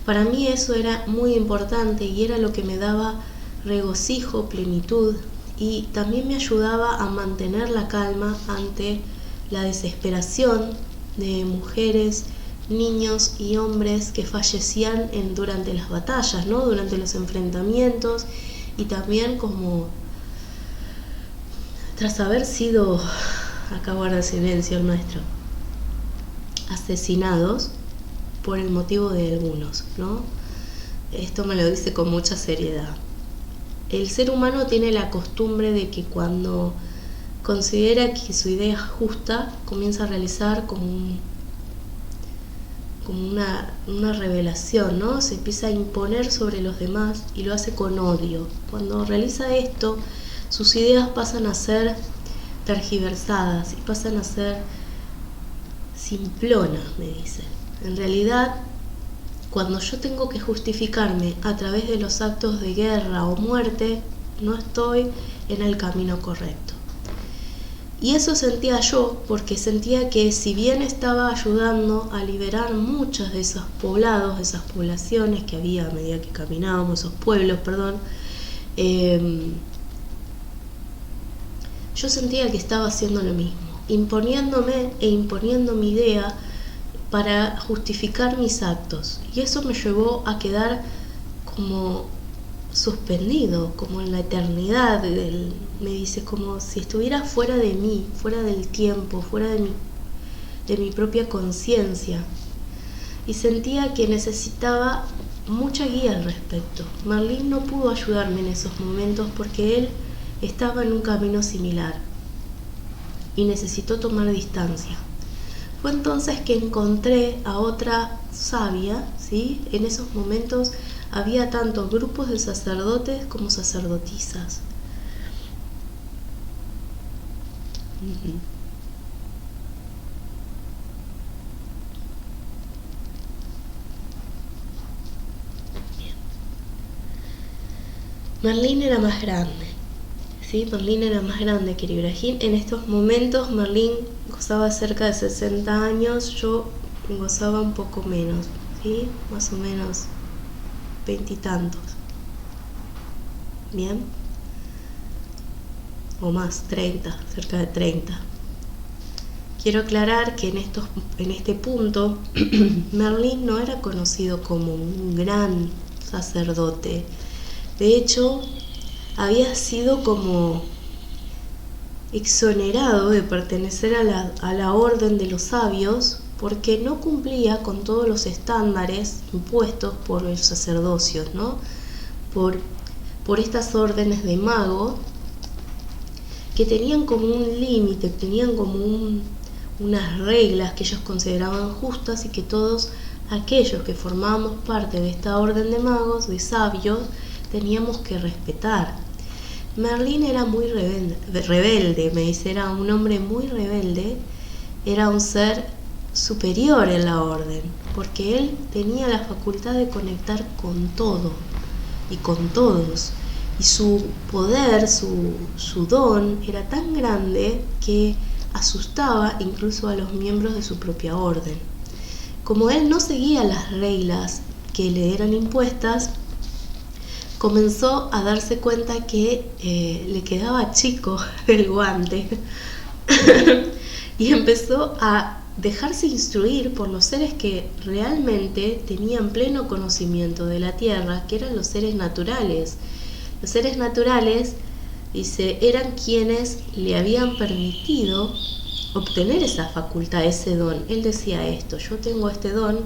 Para mí eso era muy importante y era lo que me daba regocijo, plenitud, y también me ayudaba a mantener la calma ante la desesperación de mujeres, niños y hombres que fallecían durante las batallas, ¿no? Durante los enfrentamientos, y también como tras haber sido, acá guarda silencio el maestro, asesinados por el motivo de algunos, ¿no? Esto me lo dice con mucha seriedad. El ser humano tiene la costumbre de que cuando considera que su idea es justa, comienza a realizar como una revelación, ¿no? Se empieza a imponer sobre los demás y lo hace con odio. Cuando realiza esto, sus ideas pasan a ser tergiversadas y pasan a ser simplonas, me dicen. En realidad, cuando yo tengo que justificarme a través de los actos de guerra o muerte, no estoy en el camino correcto. Y eso sentía yo, porque sentía que si bien estaba ayudando a liberar muchos de esos poblados, de esas poblaciones que había a medida que caminábamos, esos pueblos, yo sentía que estaba haciendo lo mismo, imponiéndome e imponiendo mi idea para justificar mis actos, y eso me llevó a quedar como suspendido, como en la eternidad. Me dice, como si estuviera fuera de mí, fuera del tiempo, fuera de mi propia conciencia, y sentía que necesitaba mucha guía al respecto. Merlín no pudo ayudarme en esos momentos porque él estaba en un camino similar y necesitó tomar distancia. Fue entonces que encontré a otra sabia, ¿sí? En esos momentos había tanto grupos de sacerdotes como sacerdotisas. Bien. Merlín era más grande, ¿sí? Merlín era más grande que Ibrahim. En estos momentos Merlín gozaba cerca de 60 años, yo gozaba un poco menos, ¿sí? Más o menos 20 y tantos. Bien, o más, 30, cerca de 30. Quiero aclarar que en este punto Merlín no era conocido como un gran sacerdote. De hecho, había sido como exonerado de pertenecer a la orden de los sabios porque no cumplía con todos los estándares impuestos por el sacerdocio, ¿no? Por estas órdenes de mago que tenían como un límite, tenían como unas reglas que ellos consideraban justas y que todos aquellos que formábamos parte de esta orden de magos, de sabios, teníamos que respetar. Merlín era muy rebelde, me dice, era un hombre muy rebelde, era un ser superior en la orden, porque él tenía la facultad de conectar con todo y con todos, y su poder, su don era tan grande que asustaba incluso a los miembros de su propia orden. Como él no seguía las reglas que le eran impuestas, comenzó a darse cuenta que le quedaba chico el guante y empezó a dejarse instruir por los seres que realmente tenían pleno conocimiento de la tierra, que eran los seres naturales. Los seres naturales, dice, eran quienes le habían permitido obtener esa facultad, ese don. Él decía esto: yo tengo este don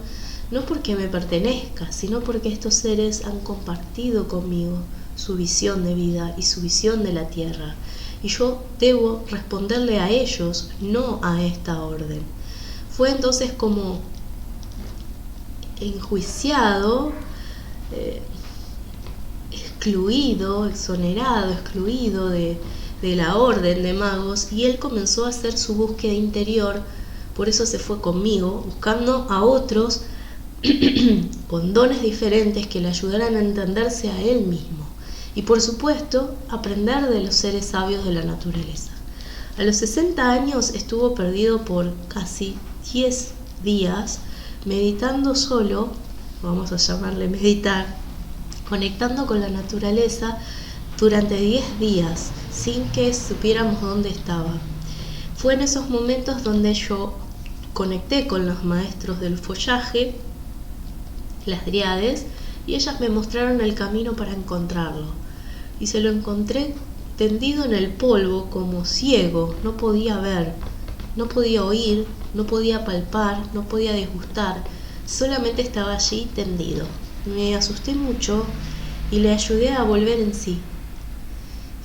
no porque me pertenezca, sino porque estos seres han compartido conmigo su visión de vida y su visión de la tierra, y yo debo responderle a ellos, no a esta orden. Fue entonces como enjuiciado, excluido, exonerado, excluido de la orden de magos, y él comenzó a hacer su búsqueda interior. Por eso se fue conmigo, buscando a otros con dones diferentes que le ayudaran a entenderse a él mismo y, por supuesto, aprender de los seres sabios de la naturaleza. A los 60 años estuvo perdido por casi 10 días, meditando solo, vamos a llamarle meditar, conectando con la naturaleza durante 10 días, sin que supiéramos dónde estaba. Fue en esos momentos donde yo conecté con los maestros del follaje, las dríades, y ellas me mostraron el camino para encontrarlo. Y se lo encontré tendido en el polvo, como ciego. No podía ver, no podía oír, no podía palpar, no podía degustar, solamente estaba allí tendido. Me asusté mucho y le ayudé a volver en sí.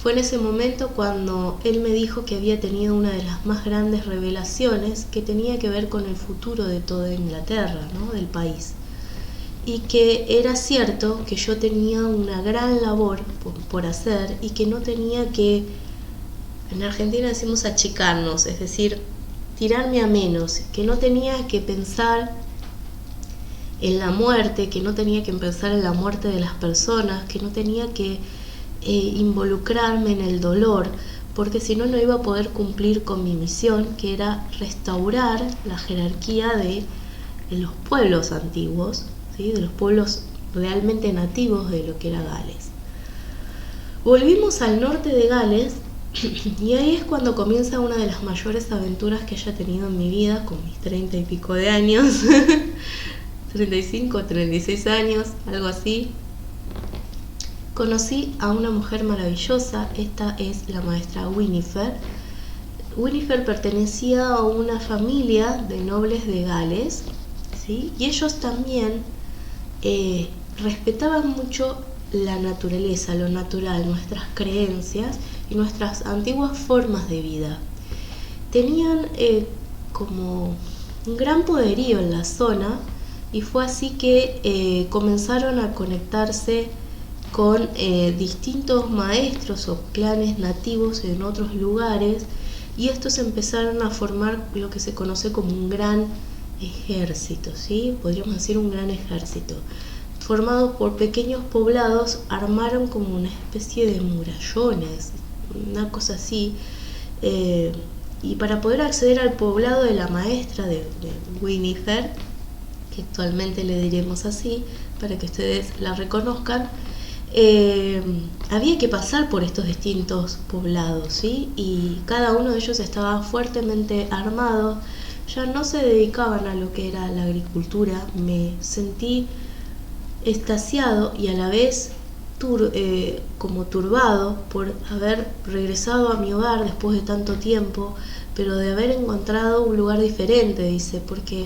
Fue en ese momento cuando él me dijo que había tenido una de las más grandes revelaciones, que tenía que ver con el futuro de toda Inglaterra, ¿no?, del país. Y que era cierto que yo tenía una gran labor por hacer, y que no tenía que, en Argentina decimos achicarnos, es decir, tirarme a menos, que no tenía que pensar en la muerte, que no tenía que pensar en la muerte de las personas, que no tenía que involucrarme en el dolor, porque si no, no iba a poder cumplir con mi misión, que era restaurar la jerarquía de los pueblos antiguos, ¿sí?, de los pueblos realmente nativos de lo que era Gales. Volvimos al norte de Gales y ahí es cuando comienza una de las mayores aventuras que haya tenido en mi vida, con mis 30 y pico de años, 35, 36 años, algo así. Conocí a una mujer maravillosa. Esta es la maestra Winifred. Winifred pertenecía a una familia de nobles de Gales, ¿sí?, y ellos también respetaban mucho la naturaleza, lo natural, nuestras creencias y nuestras antiguas formas de vida. Tenían como un gran poderío en la zona, y fue así que comenzaron a conectarse con distintos maestros o clanes nativos en otros lugares, y estos empezaron a formar lo que se conoce como un gran ejército, ¿sí? Podríamos decir un gran ejército. Formado por pequeños poblados, armaron como una especie de murallones, una cosa así, y para poder acceder al poblado de la maestra de Winifred, que actualmente le diremos así, para que ustedes la reconozcan, había que pasar por estos distintos poblados, ¿sí? Y cada uno de ellos estaba fuertemente armado. Ya no se dedicaban a lo que era la agricultura. Me sentí extasiado y a la vez como turbado por haber regresado a mi hogar después de tanto tiempo, pero de haber encontrado un lugar diferente, dice, porque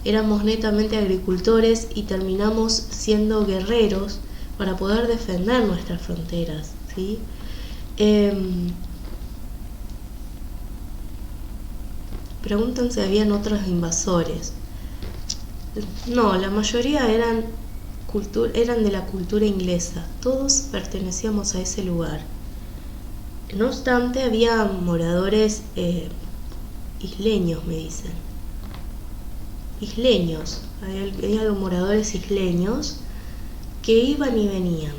éramos netamente agricultores y terminamos siendo guerreros para poder defender nuestras fronteras, ¿sí? Preguntan si habían otros invasores. No, la mayoría eran de la cultura inglesa. Todos pertenecíamos a ese lugar. No obstante, había moradores isleños, me dicen. isleños, había moradores isleños que iban y venían.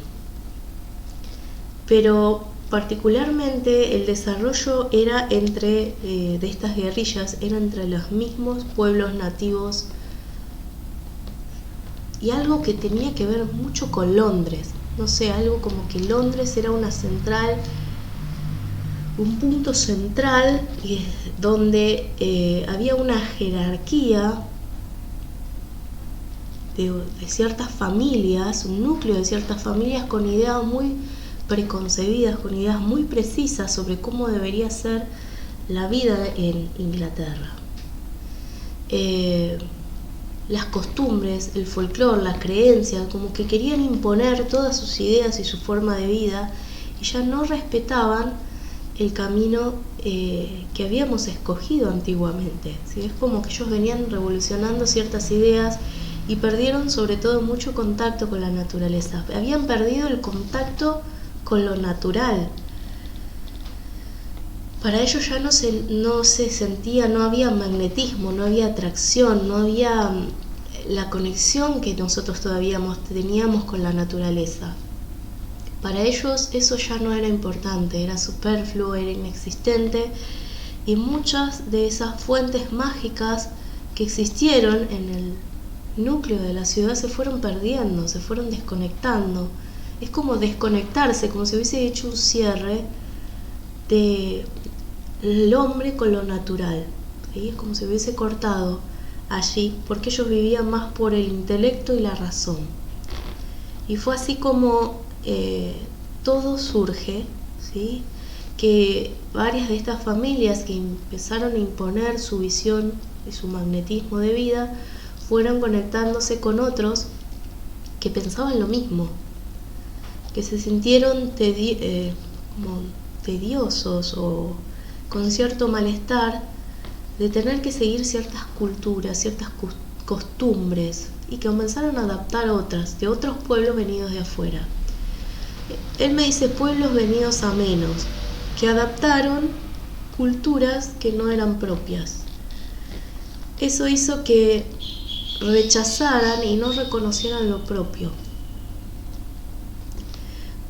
Pero particularmente el desarrollo era de estas guerrillas, era entre los mismos pueblos nativos, y algo que tenía que ver mucho con Londres. No sé, algo como que Londres era una central, un punto central donde había una jerarquía de ciertas familias, un núcleo de ciertas familias con ideas muy preconcebidas, con ideas muy precisas sobre cómo debería ser la vida en Inglaterra. Las costumbres, el folclore, las creencias, como que querían imponer todas sus ideas y su forma de vida, y ya no respetaban el camino que habíamos escogido antiguamente, ¿sí? Es como que ellos venían revolucionando ciertas ideas y perdieron sobre todo mucho contacto con la naturaleza. Habían perdido el contacto con lo natural. Para ellos ya no se sentía, no había magnetismo, no había atracción, no había la conexión que nosotros todavía teníamos con la naturaleza. Para ellos eso ya no era importante, era superfluo, era inexistente, y muchas de esas fuentes mágicas que existieron en el núcleo de la ciudad se fueron perdiendo, se fueron desconectando. Es como desconectarse, como si hubiese hecho un cierre del hombre con lo natural, ¿sí? Es como si hubiese cortado allí, porque ellos vivían más por el intelecto y la razón. Y fue así como todo surge, ¿sí? Que varias de estas familias que empezaron a imponer su visión y su magnetismo de vida fueron conectándose con otros que pensaban lo mismo, que se sintieron como tediosos o con cierto malestar de tener que seguir ciertas culturas, ciertas costumbres, y que comenzaron a adaptar otras, de otros pueblos venidos de afuera. Él me dice pueblos venidos a menos, que adaptaron culturas que no eran propias. Eso hizo que rechazaran y no reconocieran lo propio.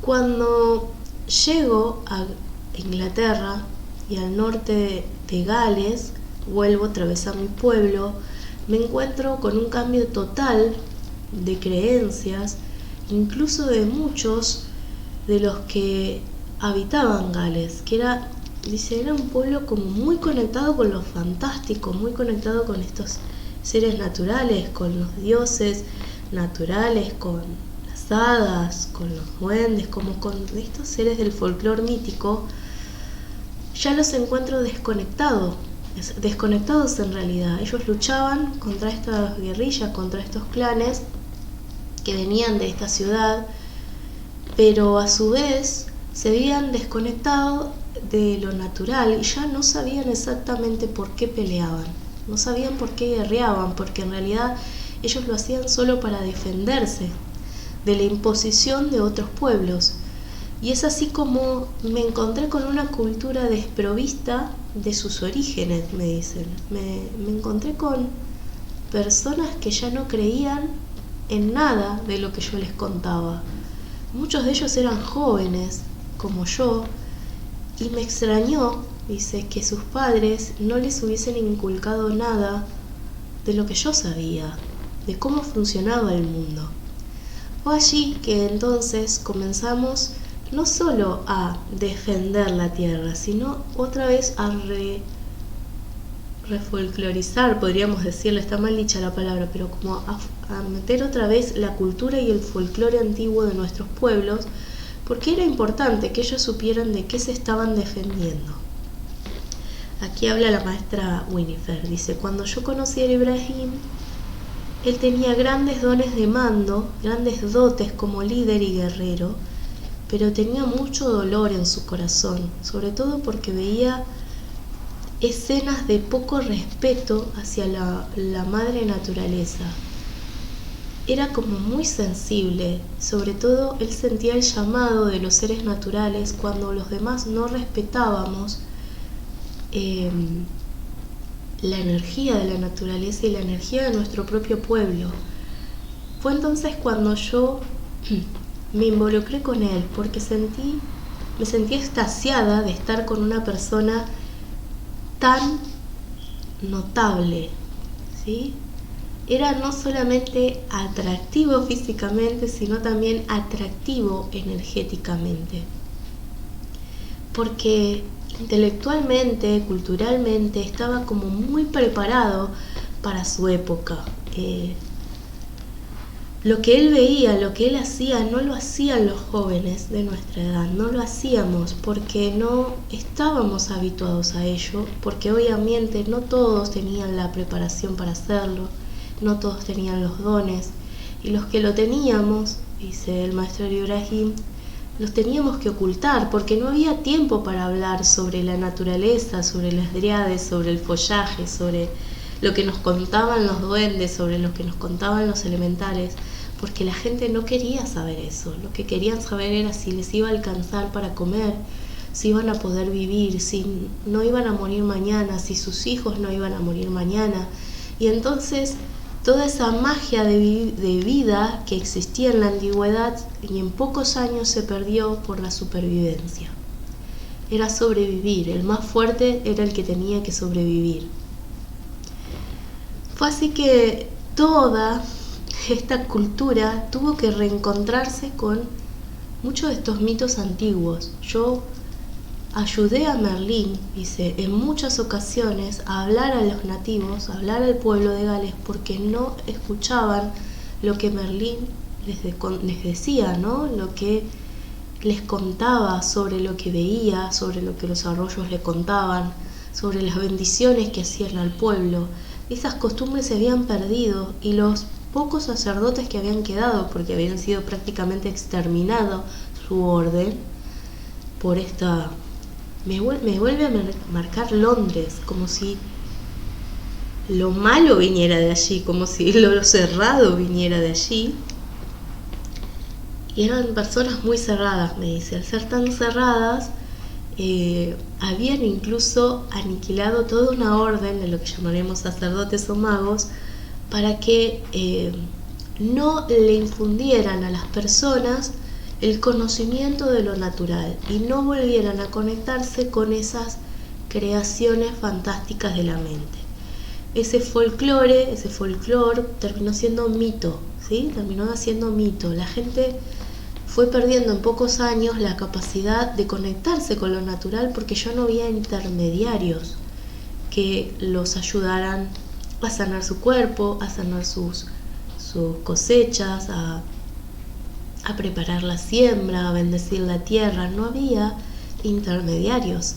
Cuando llego a Inglaterra y al norte de Gales, vuelvo otra vez a mi pueblo, me encuentro con un cambio total de creencias, incluso de muchos de los que habitaban Gales, que era un pueblo como muy conectado con lo fantástico, muy conectado con estos seres naturales, con los dioses naturales, con las hadas, con los duendes, como con estos seres del folclore mítico. Ya los encuentro desconectados en realidad. Ellos luchaban contra estas guerrillas, contra estos clanes que venían de esta ciudad, pero a su vez se habían desconectado de lo natural y ya no sabían exactamente por qué peleaban, no sabían por qué guerreaban, porque en realidad ellos lo hacían solo para defenderse de la imposición de otros pueblos. Y es así como me encontré con una cultura desprovista de sus orígenes, me dicen. Me encontré con personas que ya no creían en nada de lo que yo les contaba. Muchos de ellos eran jóvenes, como yo, y me extrañó, dice, que sus padres no les hubiesen inculcado nada de lo que yo sabía, de cómo funcionaba el mundo. Fue allí que entonces comenzamos no solo a defender la tierra, sino otra vez a refolclorizar, podríamos decirle, está mal dicha la palabra, pero como a meter otra vez la cultura y el folclore antiguo de nuestros pueblos, porque era importante que ellos supieran de qué se estaban defendiendo. Aquí habla la maestra Winifred, dice: cuando yo conocí a Ibrahim, él tenía grandes dones de mando, grandes dotes como líder y guerrero, pero tenía mucho dolor en su corazón, sobre todo porque veía escenas de poco respeto hacia la madre naturaleza. Era como muy sensible, sobre todo él sentía el llamado de los seres naturales cuando los demás no respetábamos la energía de la naturaleza y la energía de nuestro propio pueblo. Fue entonces cuando yo me involucré con él, porque me sentí extasiada de estar con una persona tan notable, ¿sí? Era no solamente atractivo físicamente, sino también atractivo energéticamente. Porque intelectualmente, culturalmente, estaba como muy preparado para su época. Lo que él veía, lo que él hacía, no lo hacían los jóvenes de nuestra edad, no lo hacíamos porque no estábamos habituados a ello, porque obviamente no todos tenían la preparación para hacerlo, no todos tenían los dones, y los que lo teníamos, dice el maestro Ibrahim, los teníamos que ocultar porque no había tiempo para hablar sobre la naturaleza, sobre las dríades, sobre el follaje, sobre lo que nos contaban los duendes, sobre lo que nos contaban los elementales, porque la gente no quería saber eso. Lo que querían saber era si les iba a alcanzar para comer, si iban a poder vivir, si no iban a morir mañana, si sus hijos no iban a morir mañana. Y entonces toda esa magia de vida que existía en la antigüedad y en pocos años se perdió por la supervivencia. Era sobrevivir, el más fuerte era el que tenía que sobrevivir. Fue así que toda esta cultura tuvo que reencontrarse con muchos de estos mitos antiguos. Yo ayudé a Merlín, dice, en muchas ocasiones a hablar a los nativos, a hablar al pueblo de Gales, porque no escuchaban lo que Merlín les decía, ¿no? Lo que les contaba sobre lo que veía, sobre lo que los arroyos le contaban, sobre las bendiciones que hacían al pueblo. Esas costumbres se habían perdido y los pocos sacerdotes que habían quedado, porque habían sido prácticamente exterminados su orden por esta... Me vuelve a marcar Londres, como si lo malo viniera de allí, como si lo cerrado viniera de allí. Y eran personas muy cerradas, me dice. Al ser tan cerradas, habían incluso aniquilado toda una orden de lo que llamaremos sacerdotes o magos para que no le infundieran a las personas el conocimiento de lo natural y no volvieran a conectarse con esas creaciones fantásticas de la mente. Ese folclore terminó siendo mito, ¿sí? Terminó siendo mito. La gente fue perdiendo en pocos años la capacidad de conectarse con lo natural porque ya no había intermediarios que los ayudaran a sanar su cuerpo, a sanar sus cosechas, a preparar la siembra, a bendecir la tierra. No había intermediarios.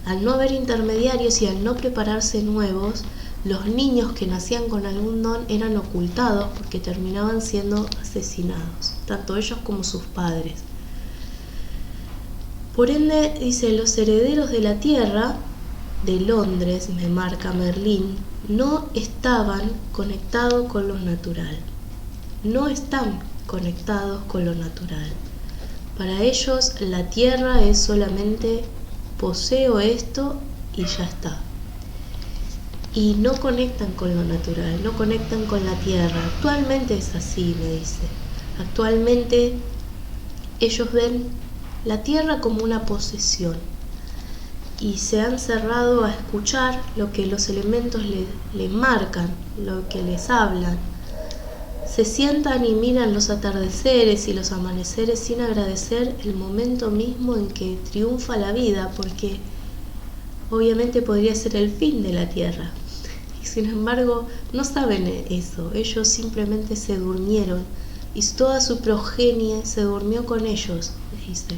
Al no haber intermediarios y al no prepararse nuevos, los niños que nacían con algún don eran ocultados porque terminaban siendo asesinados, tanto ellos como sus padres. Por ende, dice, los herederos de la tierra de Londres, me marca Merlín, no estaban conectados con lo natural. No están conectados con lo natural. Para ellos la tierra es solamente poseo esto y ya está. Y no conectan con lo natural, no conectan con la tierra. Actualmente es así, me dice. Actualmente ellos ven la tierra como una posesión y se han cerrado a escuchar lo que los elementos les marcan, lo que les hablan. Se sientan y miran los atardeceres y los amaneceres sin agradecer el momento mismo en que triunfa la vida, porque obviamente podría ser el fin de la tierra. Y sin embargo, no saben eso. Ellos simplemente se durmieron y toda su progenie se durmió con ellos, dice.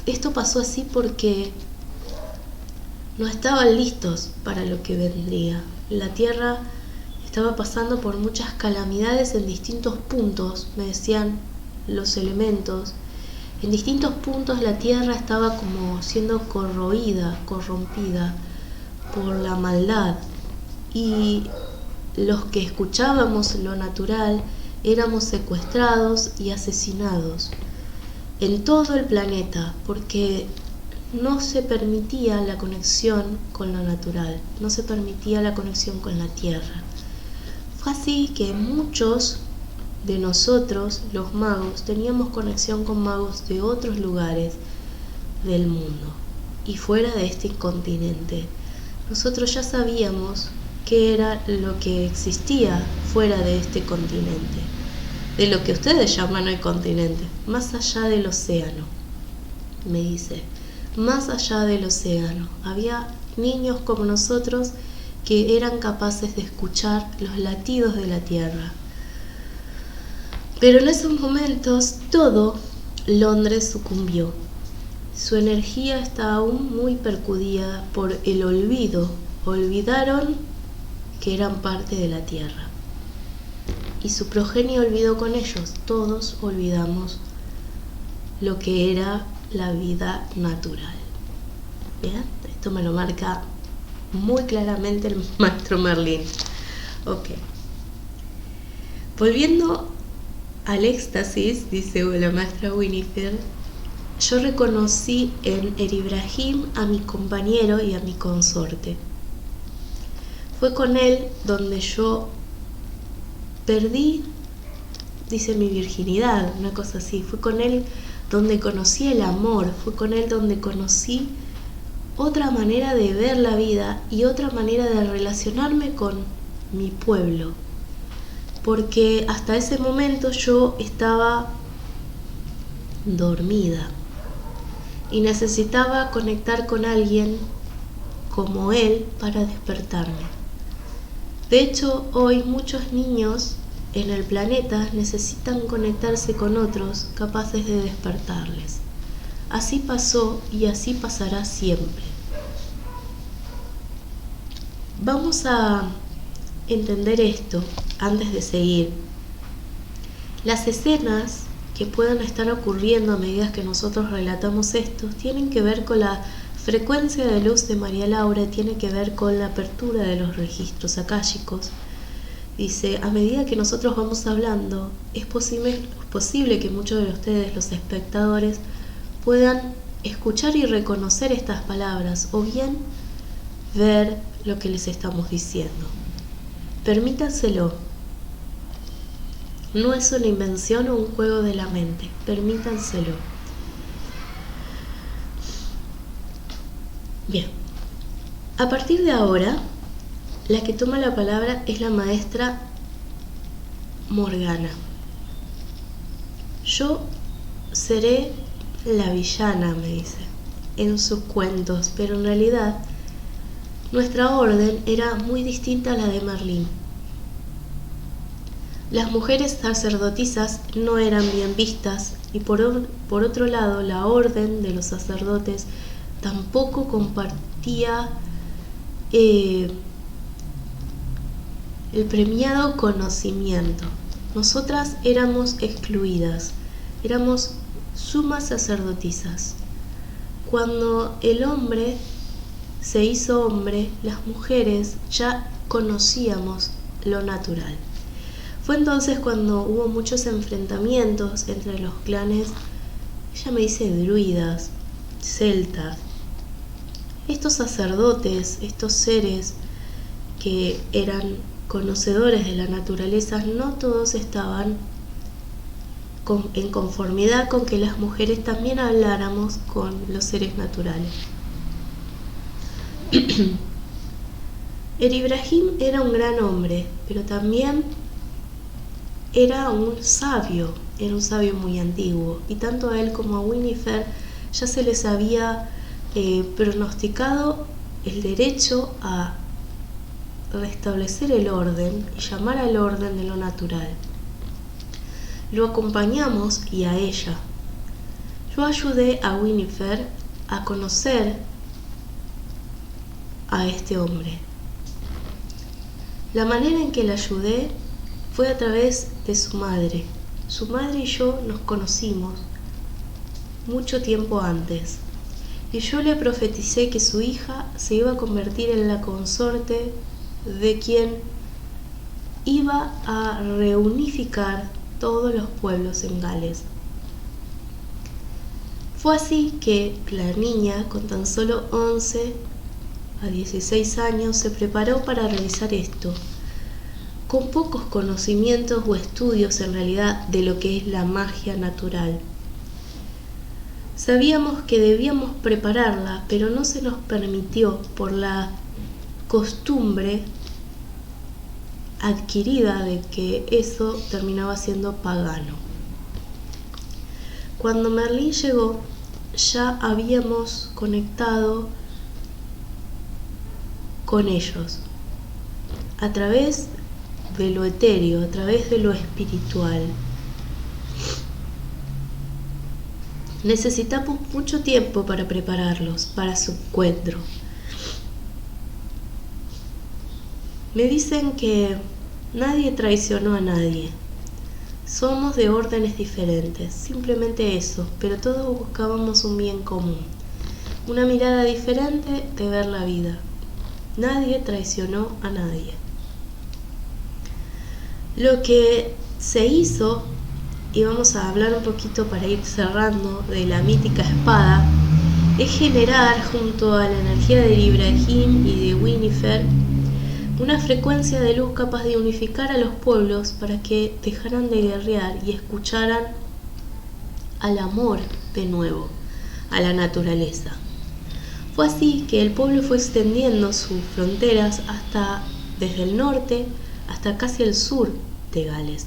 Esto pasó así porque no estaban listos para lo que vendría. La tierra estaba pasando por muchas calamidades en distintos puntos, me decían los elementos. En distintos puntos la tierra estaba como siendo corroída, corrompida por la maldad. Y los que escuchábamos lo natural éramos secuestrados y asesinados en todo el planeta, porque no se permitía la conexión con lo natural, no se permitía la conexión con la tierra. Fue así que muchos de nosotros, los magos, teníamos conexión con magos de otros lugares del mundo y fuera de este continente. Nosotros ya sabíamos qué era lo que existía fuera de este continente, de lo que ustedes llaman el continente, más allá del océano. Me dice, más allá del océano, había niños como nosotros que eran capaces de escuchar los latidos de la tierra. Pero en esos momentos todo Londres sucumbió. Su energía está aún muy percudida por el olvido. Olvidaron que eran parte de la tierra. Y su progenie olvidó con ellos. Todos olvidamos lo que era la vida natural. ¿Bien? Esto me lo marca muy claramente el maestro Merlín. Ok. Volviendo al éxtasis, dice la maestra Winifred, yo reconocí en Eribrahim a mi compañero y a mi consorte. Fue con él donde yo perdí, dice, mi virginidad, una cosa así. Fue con él donde conocí el amor, fue con él donde conocí otra manera de ver la vida y otra manera de relacionarme con mi pueblo. Porque hasta ese momento yo estaba dormida y necesitaba conectar con alguien como él para despertarme. De hecho, hoy muchos niños en el planeta necesitan conectarse con otros capaces de despertarles. Así pasó y así pasará siempre. Vamos a entender esto antes de seguir. Las escenas que puedan estar ocurriendo a medida que nosotros relatamos esto tienen que ver con la frecuencia de luz de María Laura, tiene que ver con la apertura de los registros akáshicos. Dice, a medida que nosotros vamos hablando, es posible que muchos de ustedes, los espectadores, puedan escuchar y reconocer estas palabras o bien ver lo que les estamos diciendo. Permítanselo. No es una invención o un juego de la mente. Permítanselo. Bien. A partir de ahora, la que toma la palabra es la maestra Morgana. Yo seré la villana, me dice, en sus cuentos, pero en realidad nuestra orden era muy distinta a la de Merlín. Las mujeres sacerdotisas no eran bien vistas y por otro lado la orden de los sacerdotes tampoco compartía el premiado conocimiento. Nosotras éramos excluidas, éramos sumas sacerdotisas. Cuando el hombre se hizo hombre, las mujeres ya conocíamos lo natural. Fue entonces cuando hubo muchos enfrentamientos entre los clanes, ella me dice druidas, celtas. Estos sacerdotes, estos seres que eran conocedores de la naturaleza, no todos estaban en conformidad con que las mujeres también habláramos con los seres naturales. Eribrahim era un gran hombre, pero también era un sabio muy antiguo, y tanto a él como a Winifred ya se les había pronosticado el derecho a restablecer el orden y llamar al orden de lo natural. Lo acompañamos y a ella. Yo ayudé a Winifred a conocer a este hombre. La manera en que la ayudé fue a través de su madre. Su madre y yo nos conocimos mucho tiempo antes, y yo le profeticé que su hija se iba a convertir en la consorte de quien iba a reunificar todos los pueblos en Gales. Fue así que la niña, con tan solo 11 a 16 años, se preparó para realizar esto, con pocos conocimientos o estudios en realidad de lo que es la magia natural. Sabíamos que debíamos prepararla, pero no se nos permitió por la costumbre adquirida de que eso terminaba siendo pagano. Cuando Merlín llegó, ya habíamos conectado con ellos a través de lo etéreo, a través de lo espiritual. Necesitamos mucho tiempo para prepararlos para su encuentro. Me dicen que nadie traicionó a nadie. Somos de órdenes diferentes, simplemente eso, pero todos buscábamos un bien común, una mirada diferente de ver la vida. Nadie traicionó a nadie. Lo que se hizo, y vamos a hablar un poquito para ir cerrando de la mítica espada, es generar junto a la energía de Ibrahim y de Winifred una frecuencia de luz capaz de unificar a los pueblos para que dejaran de guerrear y escucharan al amor de nuevo, a la naturaleza. Fue así que el pueblo fue extendiendo sus fronteras desde el norte hasta casi el sur de Gales.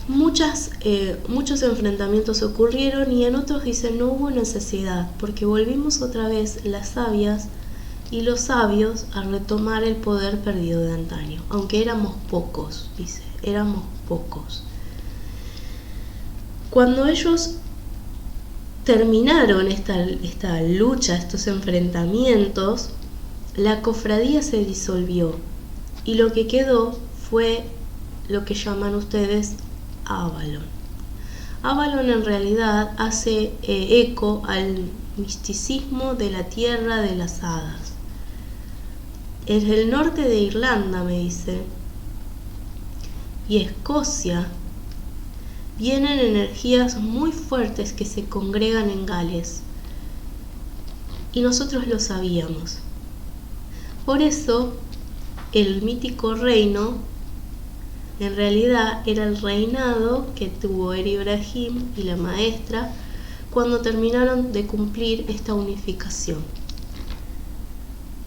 Muchos enfrentamientos ocurrieron y en otros dicen no hubo necesidad porque volvimos otra vez las sabias y los sabios a retomar el poder perdido de antaño, aunque éramos pocos, dice, éramos pocos. Cuando ellos terminaron esta lucha, estos enfrentamientos, la cofradía se disolvió y lo que quedó fue lo que llaman ustedes Avalon. Avalon en realidad hace eco al misticismo de la tierra de las hadas. En el norte de Irlanda, me dice, y Escocia, vienen energías muy fuertes que se congregan en Gales. Y nosotros lo sabíamos. Por eso, el mítico reino, en realidad, era el reinado que tuvo Ibrahim y la maestra cuando terminaron de cumplir esta unificación.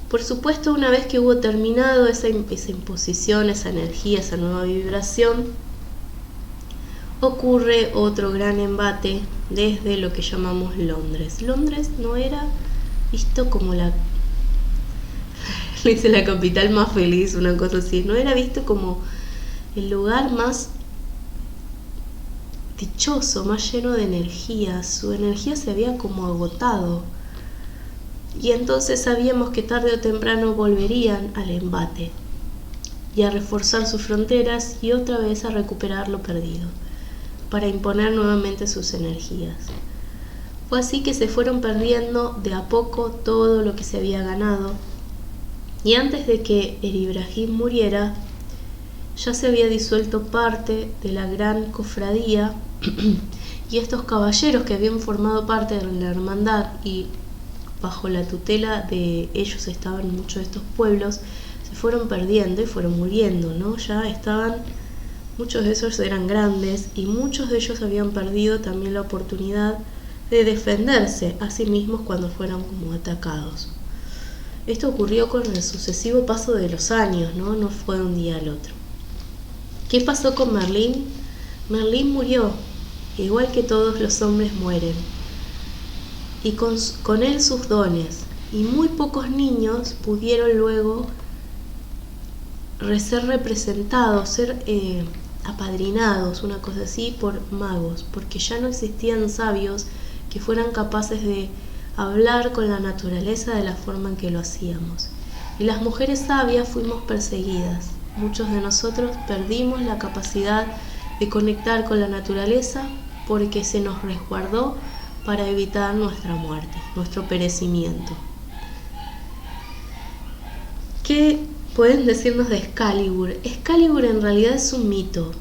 Por supuesto, una vez que hubo terminado esa imposición, esa energía, esa nueva vibración, ocurre otro gran embate desde lo que llamamos Londres. Londres no era visto como la capital más feliz, una cosa así, no era visto como el lugar más dichoso, más lleno de energía. Su energía se había como agotado. Y entonces sabíamos que tarde o temprano volverían al embate y a reforzar sus fronteras y otra vez a recuperar lo perdido, para imponer nuevamente sus energías. Fue así que se fueron perdiendo de a poco todo lo que se había ganado, y antes de que Ibrahim muriera, ya se había disuelto parte de la gran cofradía y estos caballeros que habían formado parte de la hermandad y bajo la tutela de ellos estaban muchos de estos pueblos, se fueron perdiendo y fueron muriendo, ¿no? Muchos de esos eran grandes y muchos de ellos habían perdido también la oportunidad de defenderse a sí mismos cuando fueron como atacados. Esto ocurrió con el sucesivo paso de los años, ¿no? No fue de un día al otro. ¿Qué pasó con Merlín? Merlín murió, igual que todos los hombres mueren. Y con él sus dones, y muy pocos niños pudieron luego ser representados, ser apadrinados, una cosa así, por magos, porque ya no existían sabios que fueran capaces de hablar con la naturaleza de la forma en que lo hacíamos. Y las mujeres sabias fuimos perseguidas. Muchos de nosotros perdimos la capacidad de conectar con la naturaleza porque se nos resguardó para evitar nuestra muerte, nuestro perecimiento. ¿Qué pueden decirnos de Excalibur? Excalibur en realidad es un mito.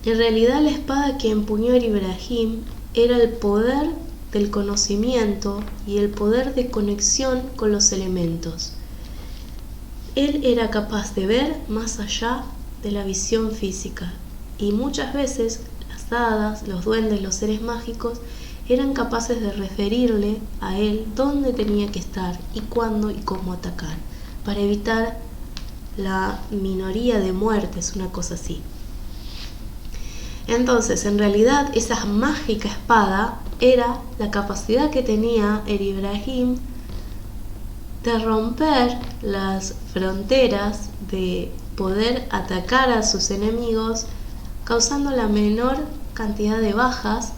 En realidad la espada que empuñó Ibrahim era el poder del conocimiento y el poder de conexión con los elementos. Él era capaz de ver más allá de la visión física, y muchas veces las hadas, los duendes, los seres mágicos eran capaces de referirle a él dónde tenía que estar y cuándo y cómo atacar, para evitar la minoría de muertes, una cosa así. Entonces, en realidad, esa mágica espada era la capacidad que tenía el Ibrahim de romper las fronteras, de poder atacar a sus enemigos, causando la menor cantidad de bajas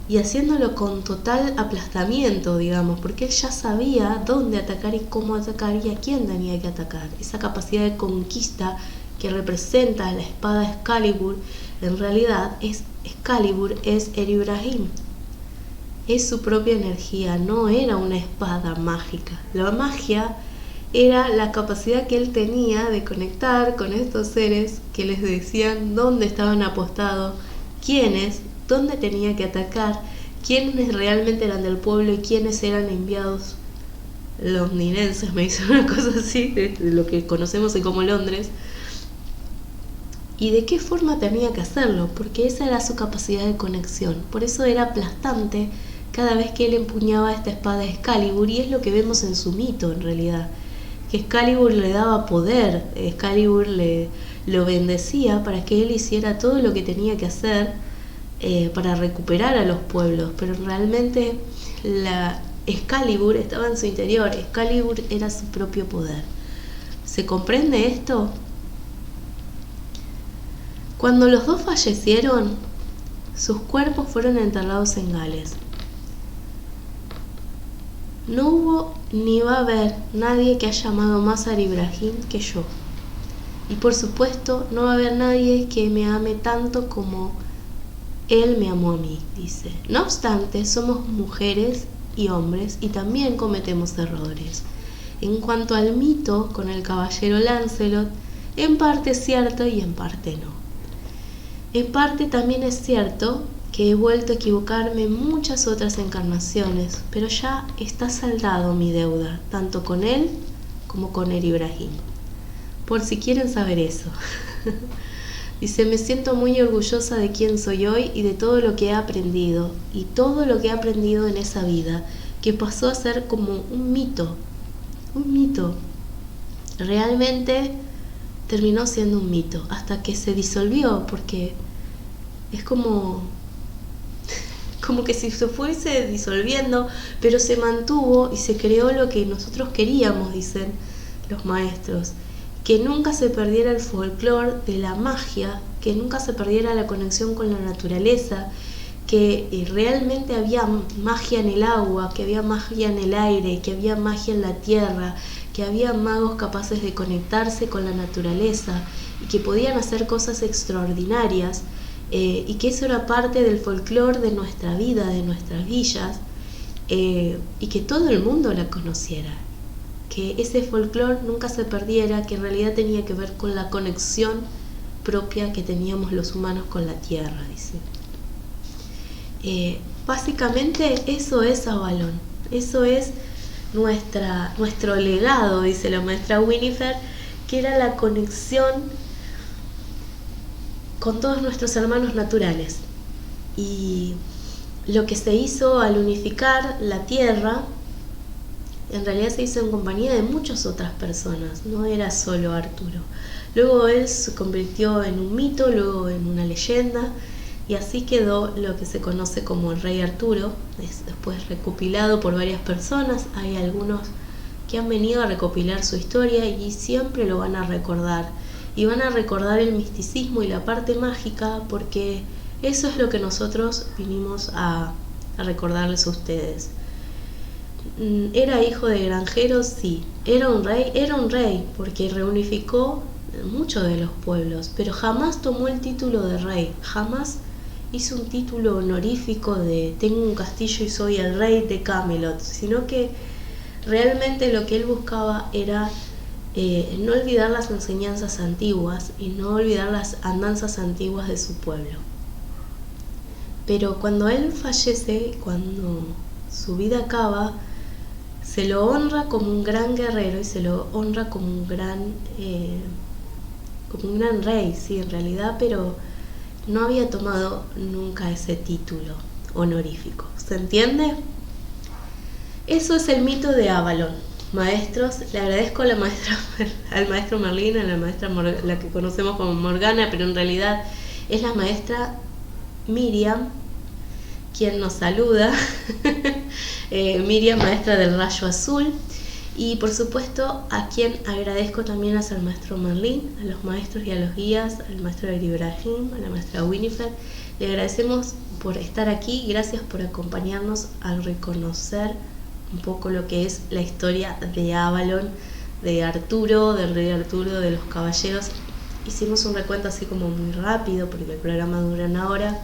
y haciéndolo con total aplastamiento, digamos, porque él ya sabía dónde atacar y cómo atacar y a quién tenía que atacar. Esa capacidad de conquista que representa la espada Excalibur, en realidad Excalibur es el Ibrahim. Es su propia energía, no era una espada mágica. La magia era la capacidad que él tenía de conectar con estos seres que les decían dónde estaban apostados, quiénes, dónde tenía que atacar, quiénes realmente eran del pueblo y quiénes eran enviados londinenses, me hizo una cosa así, de lo que conocemos como Londres, y de qué forma tenía que hacerlo, porque esa era su capacidad de conexión. Por eso era aplastante cada vez que él empuñaba esta espada Excalibur, y es lo que vemos en su mito en realidad, que Excalibur le daba poder, Excalibur lo bendecía para que él hiciera todo lo que tenía que hacer para recuperar a los pueblos, pero realmente la Excalibur estaba en su interior, Excalibur era su propio poder. ¿Se comprende esto? Cuando los dos fallecieron, sus cuerpos fueron enterrados en Gales. No hubo ni va a haber nadie que haya amado más a Ibrahim que yo. Y por supuesto, no va a haber nadie que me ame tanto como él me amó a mí, dice. No obstante, somos mujeres y hombres y también cometemos errores. En cuanto al mito con el caballero Lancelot, en parte es cierto y en parte no. En parte también es cierto que he vuelto a equivocarme en muchas otras encarnaciones, pero ya está saldado mi deuda, tanto con él como con el Ibrahim. Por si quieren saber eso. Dice, me siento muy orgullosa de quién soy hoy y de todo lo que he aprendido, y todo lo que he aprendido en esa vida, que pasó a ser como un mito. Un mito. Realmente terminó siendo un mito, hasta que se disolvió, porque es como que si se fuese disolviendo, pero se mantuvo y se creó lo que nosotros queríamos, dicen los maestros, que nunca se perdiera el folclore de la magia, que nunca se perdiera la conexión con la naturaleza, que realmente había magia en el agua, que había magia en el aire, que había magia en la tierra, que había magos capaces de conectarse con la naturaleza y que podían hacer cosas extraordinarias, y que eso era parte del folclore de nuestra vida, de nuestras villas, y que todo el mundo la conociera, que ese folclore nunca se perdiera, que en realidad tenía que ver con la conexión propia que teníamos los humanos con la tierra, dice. Básicamente eso es Avalon, eso es nuestro legado, dice la maestra Winifred, que era la conexión con todos nuestros hermanos naturales. Y lo que se hizo al unificar la tierra, en realidad se hizo en compañía de muchas otras personas, no era solo Arturo. Luego él se convirtió en un mito, luego en una leyenda, y así quedó lo que se conoce como el Rey Arturo. Es después recopilado por varias personas, hay algunos que han venido a recopilar su historia y siempre lo van a recordar. Y van a recordar el misticismo y la parte mágica, porque eso es lo que nosotros vinimos a recordarles a ustedes. ¿Era hijo de granjeros? Sí. ¿Era un rey, porque reunificó muchos de los pueblos, pero jamás tomó el título de rey, jamás hizo un título honorífico de tengo un castillo y soy el rey de Camelot, sino que realmente lo que él buscaba era no olvidar las enseñanzas antiguas y no olvidar las andanzas antiguas de su pueblo. Pero cuando él fallece, cuando su vida acaba, se lo honra como un gran guerrero y se lo honra como un gran rey, sí, en realidad, pero no había tomado nunca ese título honorífico. ¿Se entiende? Eso es el mito de Avalon. Maestros, le agradezco a la maestra, al maestro Merlín, a la maestra la que conocemos como Morgana, pero en realidad es la maestra Miriam quien nos saluda. Miriam, maestra del rayo azul. Y por supuesto a quien agradezco también es al maestro Merlín, a los maestros y a los guías, al maestro Ibrahim, a la maestra Winifred. Le agradecemos por estar aquí, gracias por acompañarnos a reconocer un poco lo que es la historia de Avalon, de Arturo, del rey Arturo, de los caballeros. Hicimos un recuento así como muy rápido porque el programa dura una hora.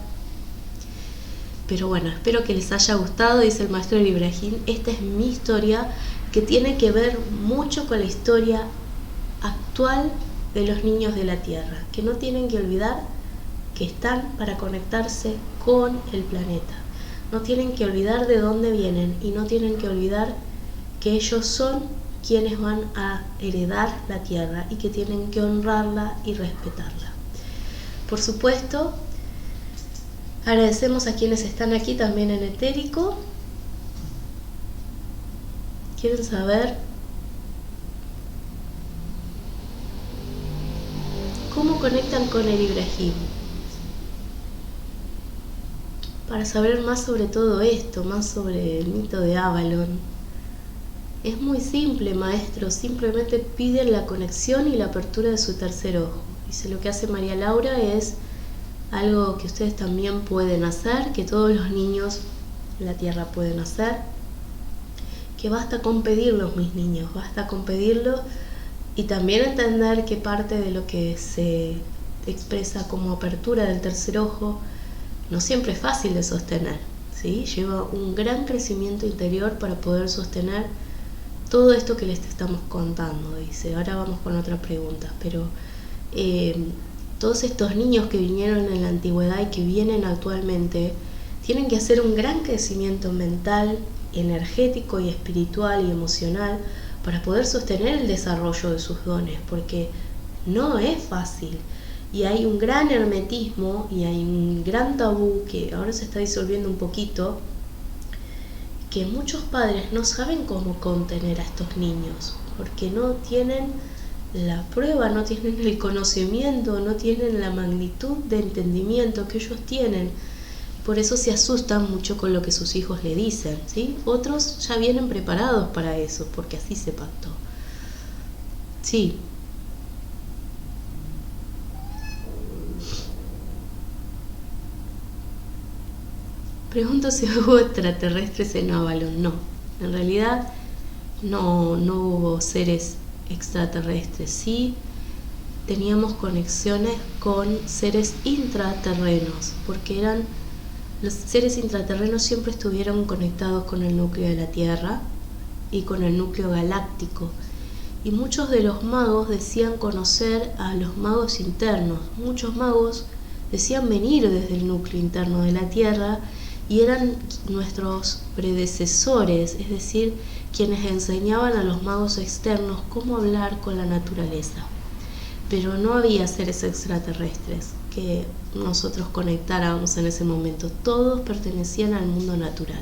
Pero bueno, espero que les haya gustado, dice el maestro Ibrahim. Esta es mi historia, que tiene que ver mucho con la historia actual de los niños de la Tierra, que no tienen que olvidar que están para conectarse con el planeta. No tienen que olvidar de dónde vienen y no tienen que olvidar que ellos son quienes van a heredar la Tierra y que tienen que honrarla y respetarla. Por supuesto, agradecemos a quienes están aquí también en Etérico. ¿Quieren saber cómo conectan con el Ibrahim? Para saber más sobre todo esto, más sobre el mito de Avalon. Es muy simple, maestro, simplemente piden la conexión y la apertura de su tercer ojo. Dice, lo que hace María Laura es algo que ustedes también pueden hacer, que todos los niños en la Tierra pueden hacer, que basta con pedirlo, mis niños, basta con pedirlo, y también entender que parte de lo que se expresa como apertura del tercer ojo no siempre es fácil de sostener, ¿sí? Lleva un gran crecimiento interior para poder sostener todo esto que les estamos contando. Dice, ahora vamos con otra pregunta, pero todos estos niños que vinieron en la antigüedad y que vienen actualmente tienen que hacer un gran crecimiento mental, energético y espiritual y emocional para poder sostener el desarrollo de sus dones, porque no es fácil. Y hay un gran hermetismo y hay un gran tabú que ahora se está disolviendo un poquito, que muchos padres no saben cómo contener a estos niños, porque no tienen la prueba, no tienen el conocimiento, no tienen la magnitud de entendimiento que ellos tienen. Por eso se asustan mucho con lo que sus hijos le dicen, ¿sí? Otros ya vienen preparados para eso, porque así se pactó. Sí. Pregunto si hubo extraterrestres en Avalon. No, en realidad no hubo seres extraterrestres. Sí teníamos conexiones con seres intraterrenos, porque los seres intraterrenos siempre estuvieron conectados con el núcleo de la Tierra y con el núcleo galáctico. Y muchos de los magos decían conocer a los magos internos. Muchos magos decían venir desde el núcleo interno de la Tierra y eran nuestros predecesores, es decir, quienes enseñaban a los magos externos cómo hablar con la naturaleza. Pero no había seres extraterrestres que nosotros conectáramos en ese momento. Todos pertenecían al mundo natural.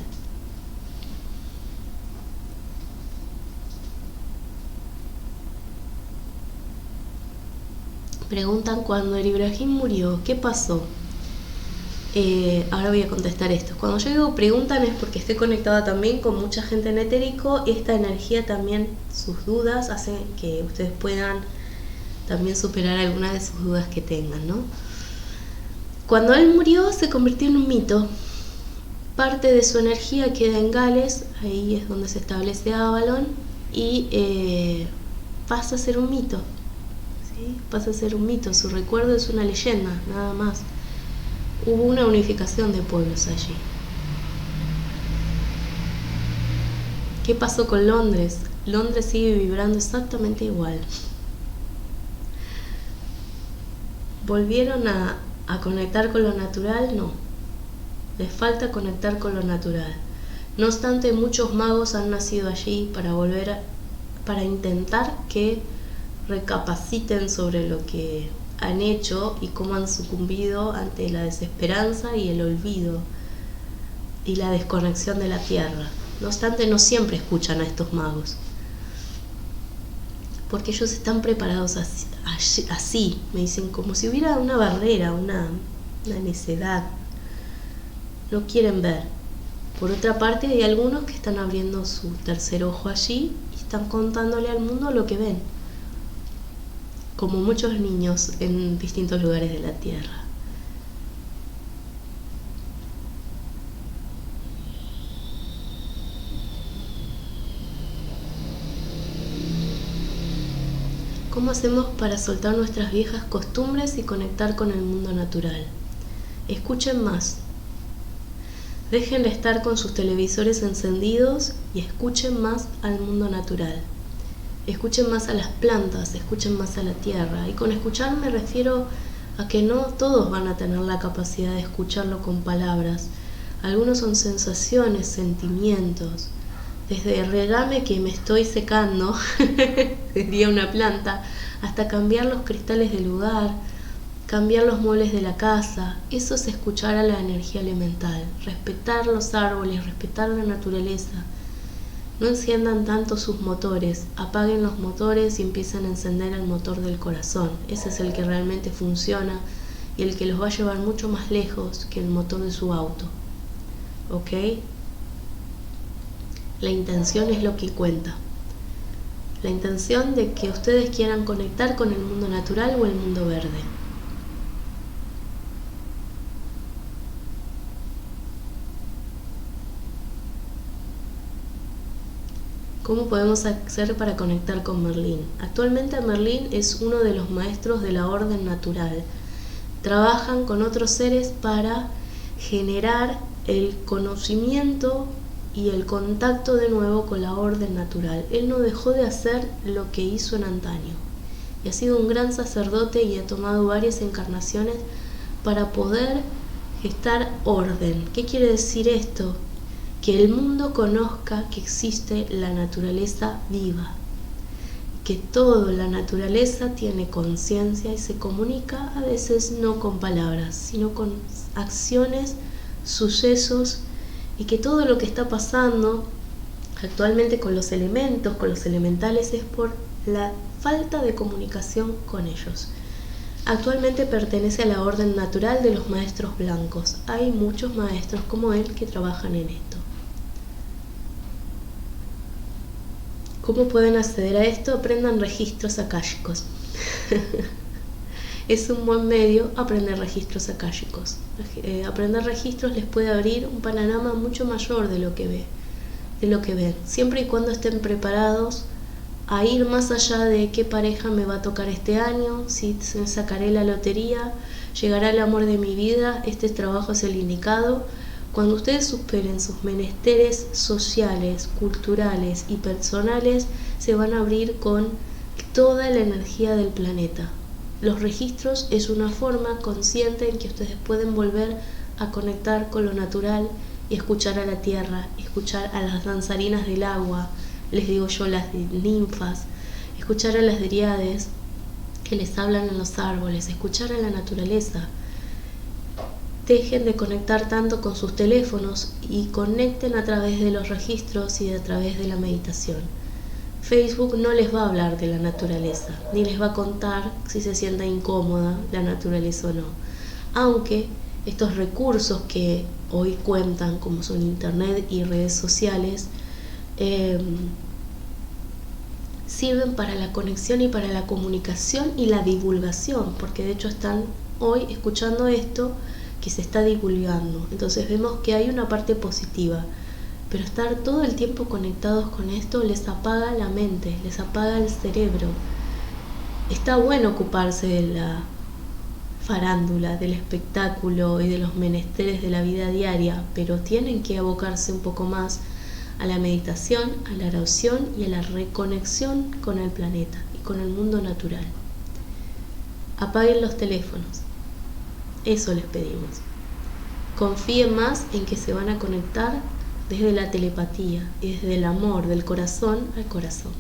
Preguntan, cuando el Ibrahim murió, ¿qué pasó? Ahora voy a contestar esto. Cuando yo digo preguntan es porque estoy conectada también con mucha gente en Etérico. Esta energía también, sus dudas, hace que ustedes puedan también superar algunas de sus dudas que tengan, ¿no? Cuando él murió se convirtió en un mito. Parte de su energía queda en Gales, ahí es donde se establece Avalon, y pasa a ser un mito, ¿sí? Pasa a ser un mito, su recuerdo es una leyenda, nada más. Hubo una unificación de pueblos allí. ¿Qué pasó con Londres? Londres sigue vibrando exactamente igual. ¿Volvieron a conectar con lo natural? No. les falta conectar con lo natural. No obstante, muchos magos han nacido allí para intentar que recapaciten sobre lo que han hecho y cómo han sucumbido ante la desesperanza y el olvido y la desconexión de la tierra. No obstante, no siempre escuchan a estos magos, porque ellos están preparados así, me dicen, como si hubiera una barrera, una necedad. No quieren ver. Por otra parte, hay algunos que están abriendo su tercer ojo allí y están contándole al mundo lo que ven, como muchos niños en distintos lugares de la tierra. ¿Cómo hacemos para soltar nuestras viejas costumbres y conectar con el mundo natural? Escuchen más. Dejen de estar con sus televisores encendidos y escuchen más al mundo natural. Escuchen más a las plantas, escuchen más a la tierra. Y con escuchar me refiero a que no todos van a tener la capacidad de escucharlo con palabras. Algunos son sensaciones, sentimientos. Desde regame que me estoy secando, diría una planta, hasta cambiar los cristales del lugar, cambiar los muebles de la casa. Eso es escuchar a la energía elemental, respetar los árboles, respetar la naturaleza. No enciendan tanto sus motores, apaguen los motores y empiezan a encender el motor del corazón. Ese es el que realmente funciona y el que los va a llevar mucho más lejos que el motor de su auto. ¿Ok? La intención es lo que cuenta. La intención de que ustedes quieran conectar con el mundo natural o el mundo verde. ¿Cómo podemos hacer para conectar con Merlín? Actualmente Merlín es uno de los maestros de la orden natural. Trabajan con otros seres para generar el conocimiento y el contacto de nuevo con la orden natural. Él no dejó de hacer lo que hizo en antaño. Y ha sido un gran sacerdote y ha tomado varias encarnaciones para poder gestar orden. ¿Qué quiere decir esto? Que el mundo conozca que existe la naturaleza viva, que toda la naturaleza tiene conciencia y se comunica a veces no con palabras, sino con acciones, sucesos, y que todo lo que está pasando actualmente con los elementos, con los elementales, es por la falta de comunicación con ellos. Actualmente pertenece a la orden natural de los maestros blancos. Hay muchos maestros como él que trabajan en esto. ¿Cómo pueden acceder a esto? Aprendan registros akáshicos. Es un buen medio aprender registros akáshicos. Aprender registros les puede abrir un panorama mucho mayor de lo que ven, siempre y cuando estén preparados a ir más allá de qué pareja me va a tocar este año, si sacaré la lotería, llegará el amor de mi vida, este trabajo es el indicado. Cuando ustedes superen sus menesteres sociales, culturales y personales, se van a abrir con toda la energía del planeta. Los registros es una forma consciente en que ustedes pueden volver a conectar con lo natural y escuchar a la tierra, escuchar a las danzarinas del agua, les digo yo las ninfas, escuchar a las dríades que les hablan en los árboles, escuchar a la naturaleza. Dejen de conectar tanto con sus teléfonos y conecten a través de los registros y a través de la meditación. Facebook no les va a hablar de la naturaleza, ni les va a contar si se sienta incómoda la naturaleza o no. Aunque estos recursos que hoy cuentan, como son internet y redes sociales, sirven para la conexión y para la comunicación y la divulgación, porque de hecho están hoy escuchando esto que se está divulgando. Entonces vemos que hay una parte positiva, pero estar todo el tiempo conectados con esto les apaga la mente, les apaga el cerebro. Está bueno ocuparse de la farándula, del espectáculo y de los menesteres de la vida diaria, pero tienen que abocarse un poco más a la meditación, a la oración y a la reconexión con el planeta y con el mundo natural. Apaguen los teléfonos. Eso les pedimos. confíen más en que se van a conectar desde la telepatía y desde el amor, del corazón al corazón.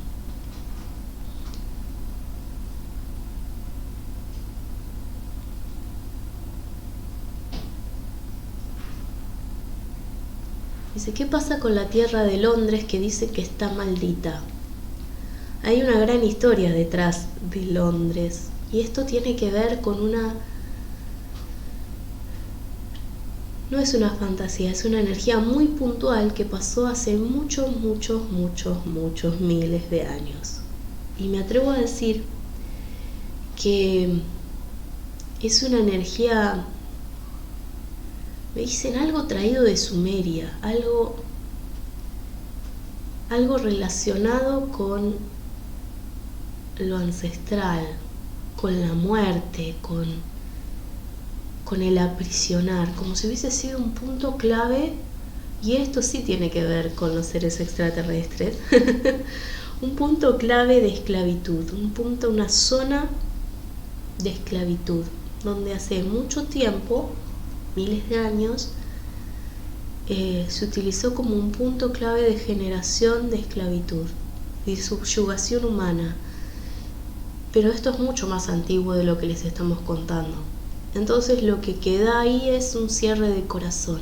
Dice, ¿qué pasa con la tierra de Londres que dice que está maldita? Hay una gran historia detrás de Londres y esto tiene que ver con una... No es una fantasía, es una energía muy puntual que pasó hace muchos miles de años. Y me atrevo a decir que es una energía, me dicen, algo traído de Sumeria, algo relacionado con lo ancestral, con la muerte, con el aprisionar, como si hubiese sido un punto clave. Y esto sí tiene que ver con los seres extraterrestres. Un punto clave de esclavitud, una zona de esclavitud, donde hace mucho tiempo, miles de años, se utilizó como un punto clave de generación de esclavitud, de subyugación humana. Pero esto es mucho más antiguo de lo que les estamos contando. Entonces lo que queda ahí es un cierre de corazón.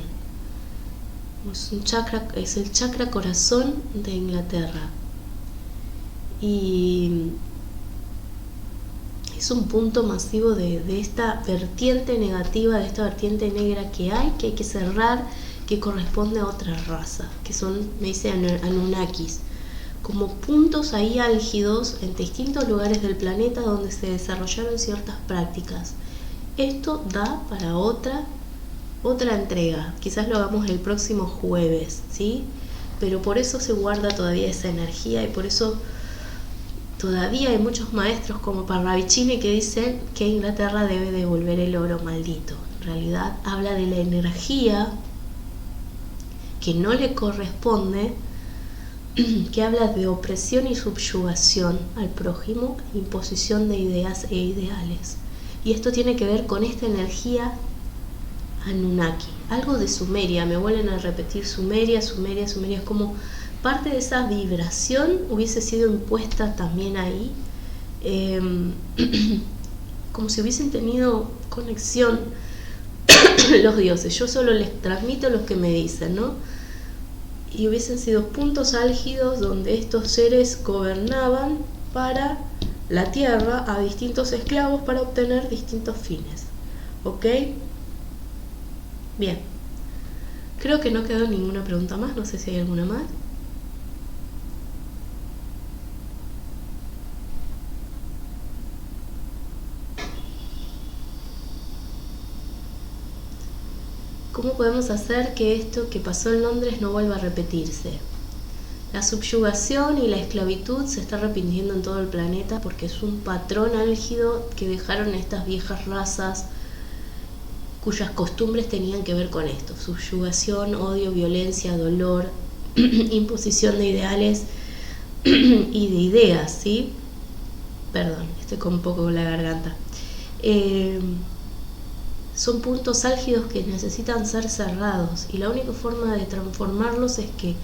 Es el chakra corazón de Inglaterra. Y es un punto masivo de esta vertiente negativa, de esta vertiente negra que hay que cerrar, que corresponde a otra raza, que son, me dice Anunnakis, como puntos ahí álgidos en distintos lugares del planeta donde se desarrollaron ciertas prácticas. Esto da para otra entrega, quizás lo hagamos el próximo jueves, ¿sí? Pero por eso se guarda todavía esa energía y por eso todavía hay muchos maestros como Parravicini que dicen que Inglaterra debe devolver el oro maldito. En realidad habla de la energía que no le corresponde, que habla de opresión y subyugación al prójimo, imposición de ideas e ideales. Y esto tiene que ver con esta energía Anunnaki, algo de Sumeria. Me vuelven a repetir Sumeria, es como parte de esa vibración hubiese sido impuesta también ahí, como si hubiesen tenido conexión los dioses. Yo solo les transmito lo que me dicen, ¿no? Y hubiesen sido puntos álgidos donde estos seres gobernaban para la tierra a distintos esclavos para obtener distintos fines. ¿Ok? Bien. Creo que no quedó ninguna pregunta más, no sé si hay alguna más. ¿Cómo podemos hacer que esto que pasó en Londres no vuelva a repetirse? La subyugación y la esclavitud se está repitiendo en todo el planeta porque es un patrón álgido que dejaron estas viejas razas cuyas costumbres tenían que ver con esto: subyugación, odio, violencia, dolor, imposición de ideales y de ideas, ¿sí? Perdón, estoy con un poco la garganta. Son puntos álgidos que necesitan ser cerrados y la única forma de transformarlos es que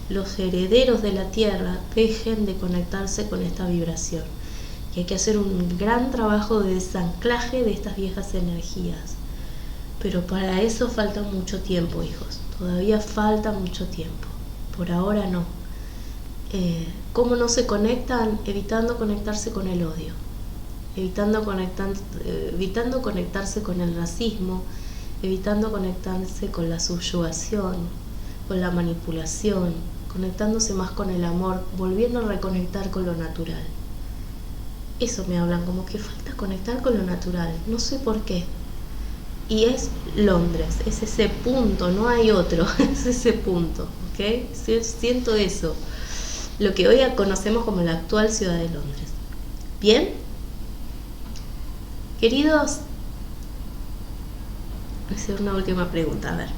los herederos de la tierra dejen de conectarse con esta vibración. Y hay que hacer un gran trabajo de desanclaje de estas viejas energías. Pero para eso falta mucho tiempo, hijos. Todavía falta mucho tiempo. Por ahora no. ¿Cómo no se conectan? Evitando conectarse con el odio. Evitando conectarse con el racismo, evitando conectarse con la subyugación, con la manipulación, conectándose más con el amor, volviendo a reconectar con lo natural. Eso me hablan, como que falta conectar con lo natural, no sé por qué. Y es Londres, es ese punto, no hay otro, es ese punto, ¿ok? Siento eso, lo que hoy conocemos como la actual ciudad de Londres. ¿Bien? Queridos, voy a hacer una última pregunta, a ver.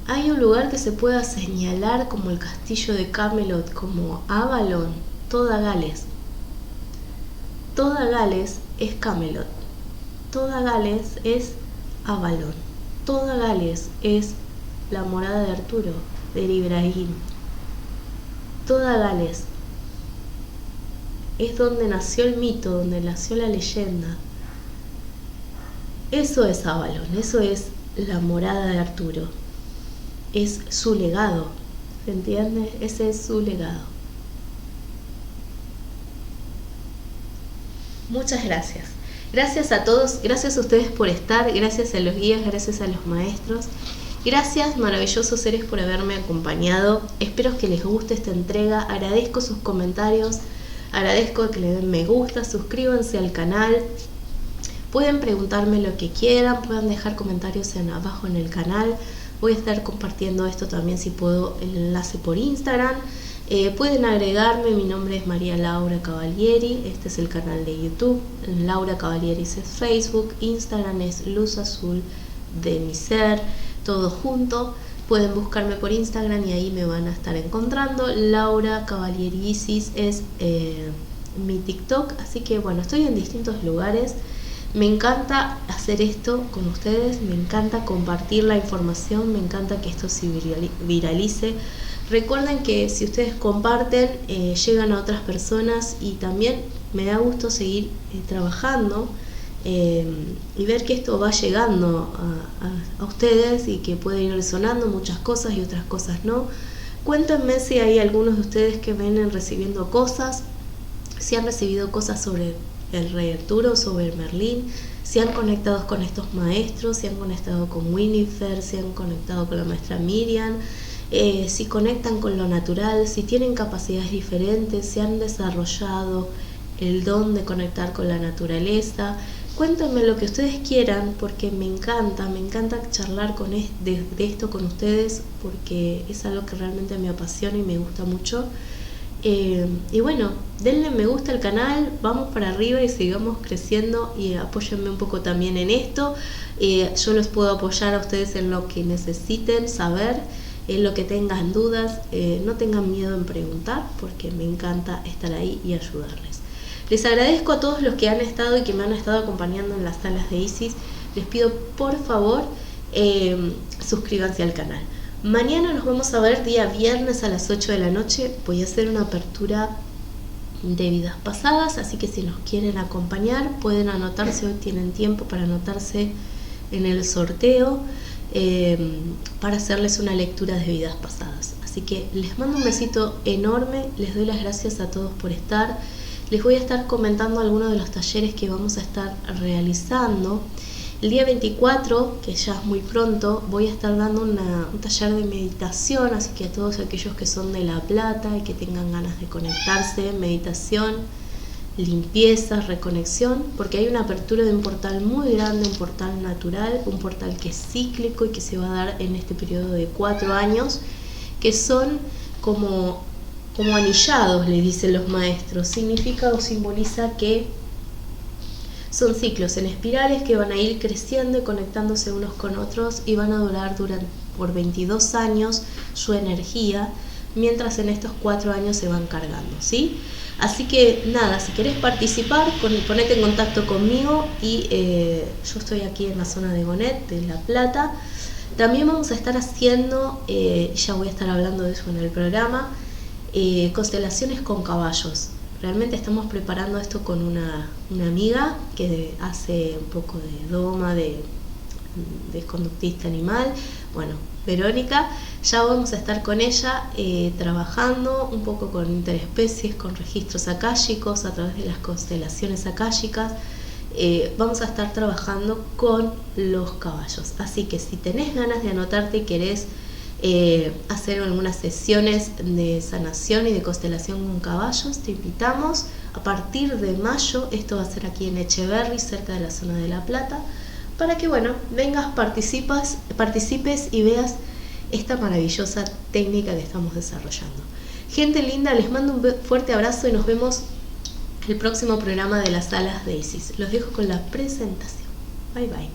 ¿Hay un lugar que se pueda señalar como el castillo de Camelot, como Avalon? toda Gales. Toda Gales es Camelot. Toda Gales es Avalon. Toda Gales es la morada de Arturo, de Ibrahim. Toda Gales es donde nació el mito, donde nació la leyenda. Eso es Avalon, eso es la morada de Arturo. Es su legado, ¿se entiende? Ese es su legado. Muchas gracias. Gracias a todos, gracias a ustedes por estar, gracias a los guías, gracias a los maestros. Gracias, maravillosos seres, por haberme acompañado. Espero que les guste esta entrega. Agradezco sus comentarios, agradezco que le den me gusta, suscríbanse al canal. Pueden preguntarme lo que quieran, pueden dejar comentarios abajo en el canal. Voy a estar compartiendo esto también, si puedo, el enlace por Instagram. Pueden agregarme, mi nombre es María Laura Cavalieri, este es el canal de YouTube, Laura Cavalieri es Facebook, Instagram es Luz Azul de mi ser, todo junto. Pueden buscarme por Instagram y ahí me van a estar encontrando. Laura Cavalieri Isis es mi TikTok, así que bueno, estoy en distintos lugares. Me encanta hacer esto con ustedes, me encanta compartir la información, me encanta que esto se viralice. Recuerden que si ustedes comparten, llegan a otras personas, y también me da gusto seguir trabajando y ver que esto va llegando a ustedes y que puede ir resonando muchas cosas y otras cosas no. Cuéntenme si hay algunos de ustedes que vienen recibiendo cosas, si han recibido cosas sobre el Rey Arturo, sobre Merlín, si han conectado con estos maestros, si han conectado con Winifred, si han conectado con la maestra Miriam, si conectan con lo natural, si tienen capacidades diferentes, si han desarrollado el don de conectar con la naturaleza. Cuéntenme lo que ustedes quieran, porque me encanta charlar de esto con ustedes, porque es algo que realmente me apasiona y me gusta mucho. Y bueno, denle me gusta al canal, vamos para arriba y sigamos creciendo, y apóyenme un poco también en esto. Yo los puedo apoyar a ustedes en lo que necesiten saber, en lo que tengan dudas. No tengan miedo en preguntar, porque me encanta estar ahí y ayudarles. Les agradezco a todos los que han estado y que me han estado acompañando en las salas de Isis. Les pido por favor suscríbanse al canal. Mañana nos vamos a ver día viernes a las 8 de la noche. Voy a hacer una apertura de vidas pasadas, así que si nos quieren acompañar pueden anotarse, hoy tienen tiempo para anotarse en el sorteo para hacerles una lectura de vidas pasadas. Así que les mando un besito enorme, les doy las gracias a todos por estar. Les voy a estar comentando algunos de los talleres que vamos a estar realizando. El día 24, que ya es muy pronto, voy a estar dando un taller de meditación, así que a todos aquellos que son de La Plata y que tengan ganas de conectarse, meditación, limpieza, reconexión, porque hay una apertura de un portal muy grande, un portal natural, un portal que es cíclico y que se va a dar en este periodo de 4 años, que son como anillados, le dicen los maestros. Significa o simboliza que son ciclos en espirales que van a ir creciendo y conectándose unos con otros, y van a durar por 22 años su energía, mientras en estos 4 años se van cargando, ¿sí? Así que nada, si querés participar, ponete en contacto conmigo, y yo estoy aquí en la zona de Gonet, de La Plata. También vamos a estar haciendo, ya voy a estar hablando de eso en el programa, constelaciones con caballos. Realmente estamos preparando esto con una amiga que hace un poco de doma, de conductista animal. Bueno, Verónica, ya vamos a estar con ella trabajando un poco con interespecies, con registros akáshicos a través de las constelaciones akáshicas. Vamos a estar trabajando con los caballos. Así que si tenés ganas de anotarte y querés hacer algunas sesiones de sanación y de constelación con caballos, te invitamos. A partir de mayo, esto va a ser aquí en Echeverri, cerca de la zona de La Plata, para que bueno, vengas, participes y veas esta maravillosa técnica que estamos desarrollando. Gente linda, les mando un fuerte abrazo y nos vemos el próximo programa de las salas de Isis. Los dejo con la presentación. Bye bye.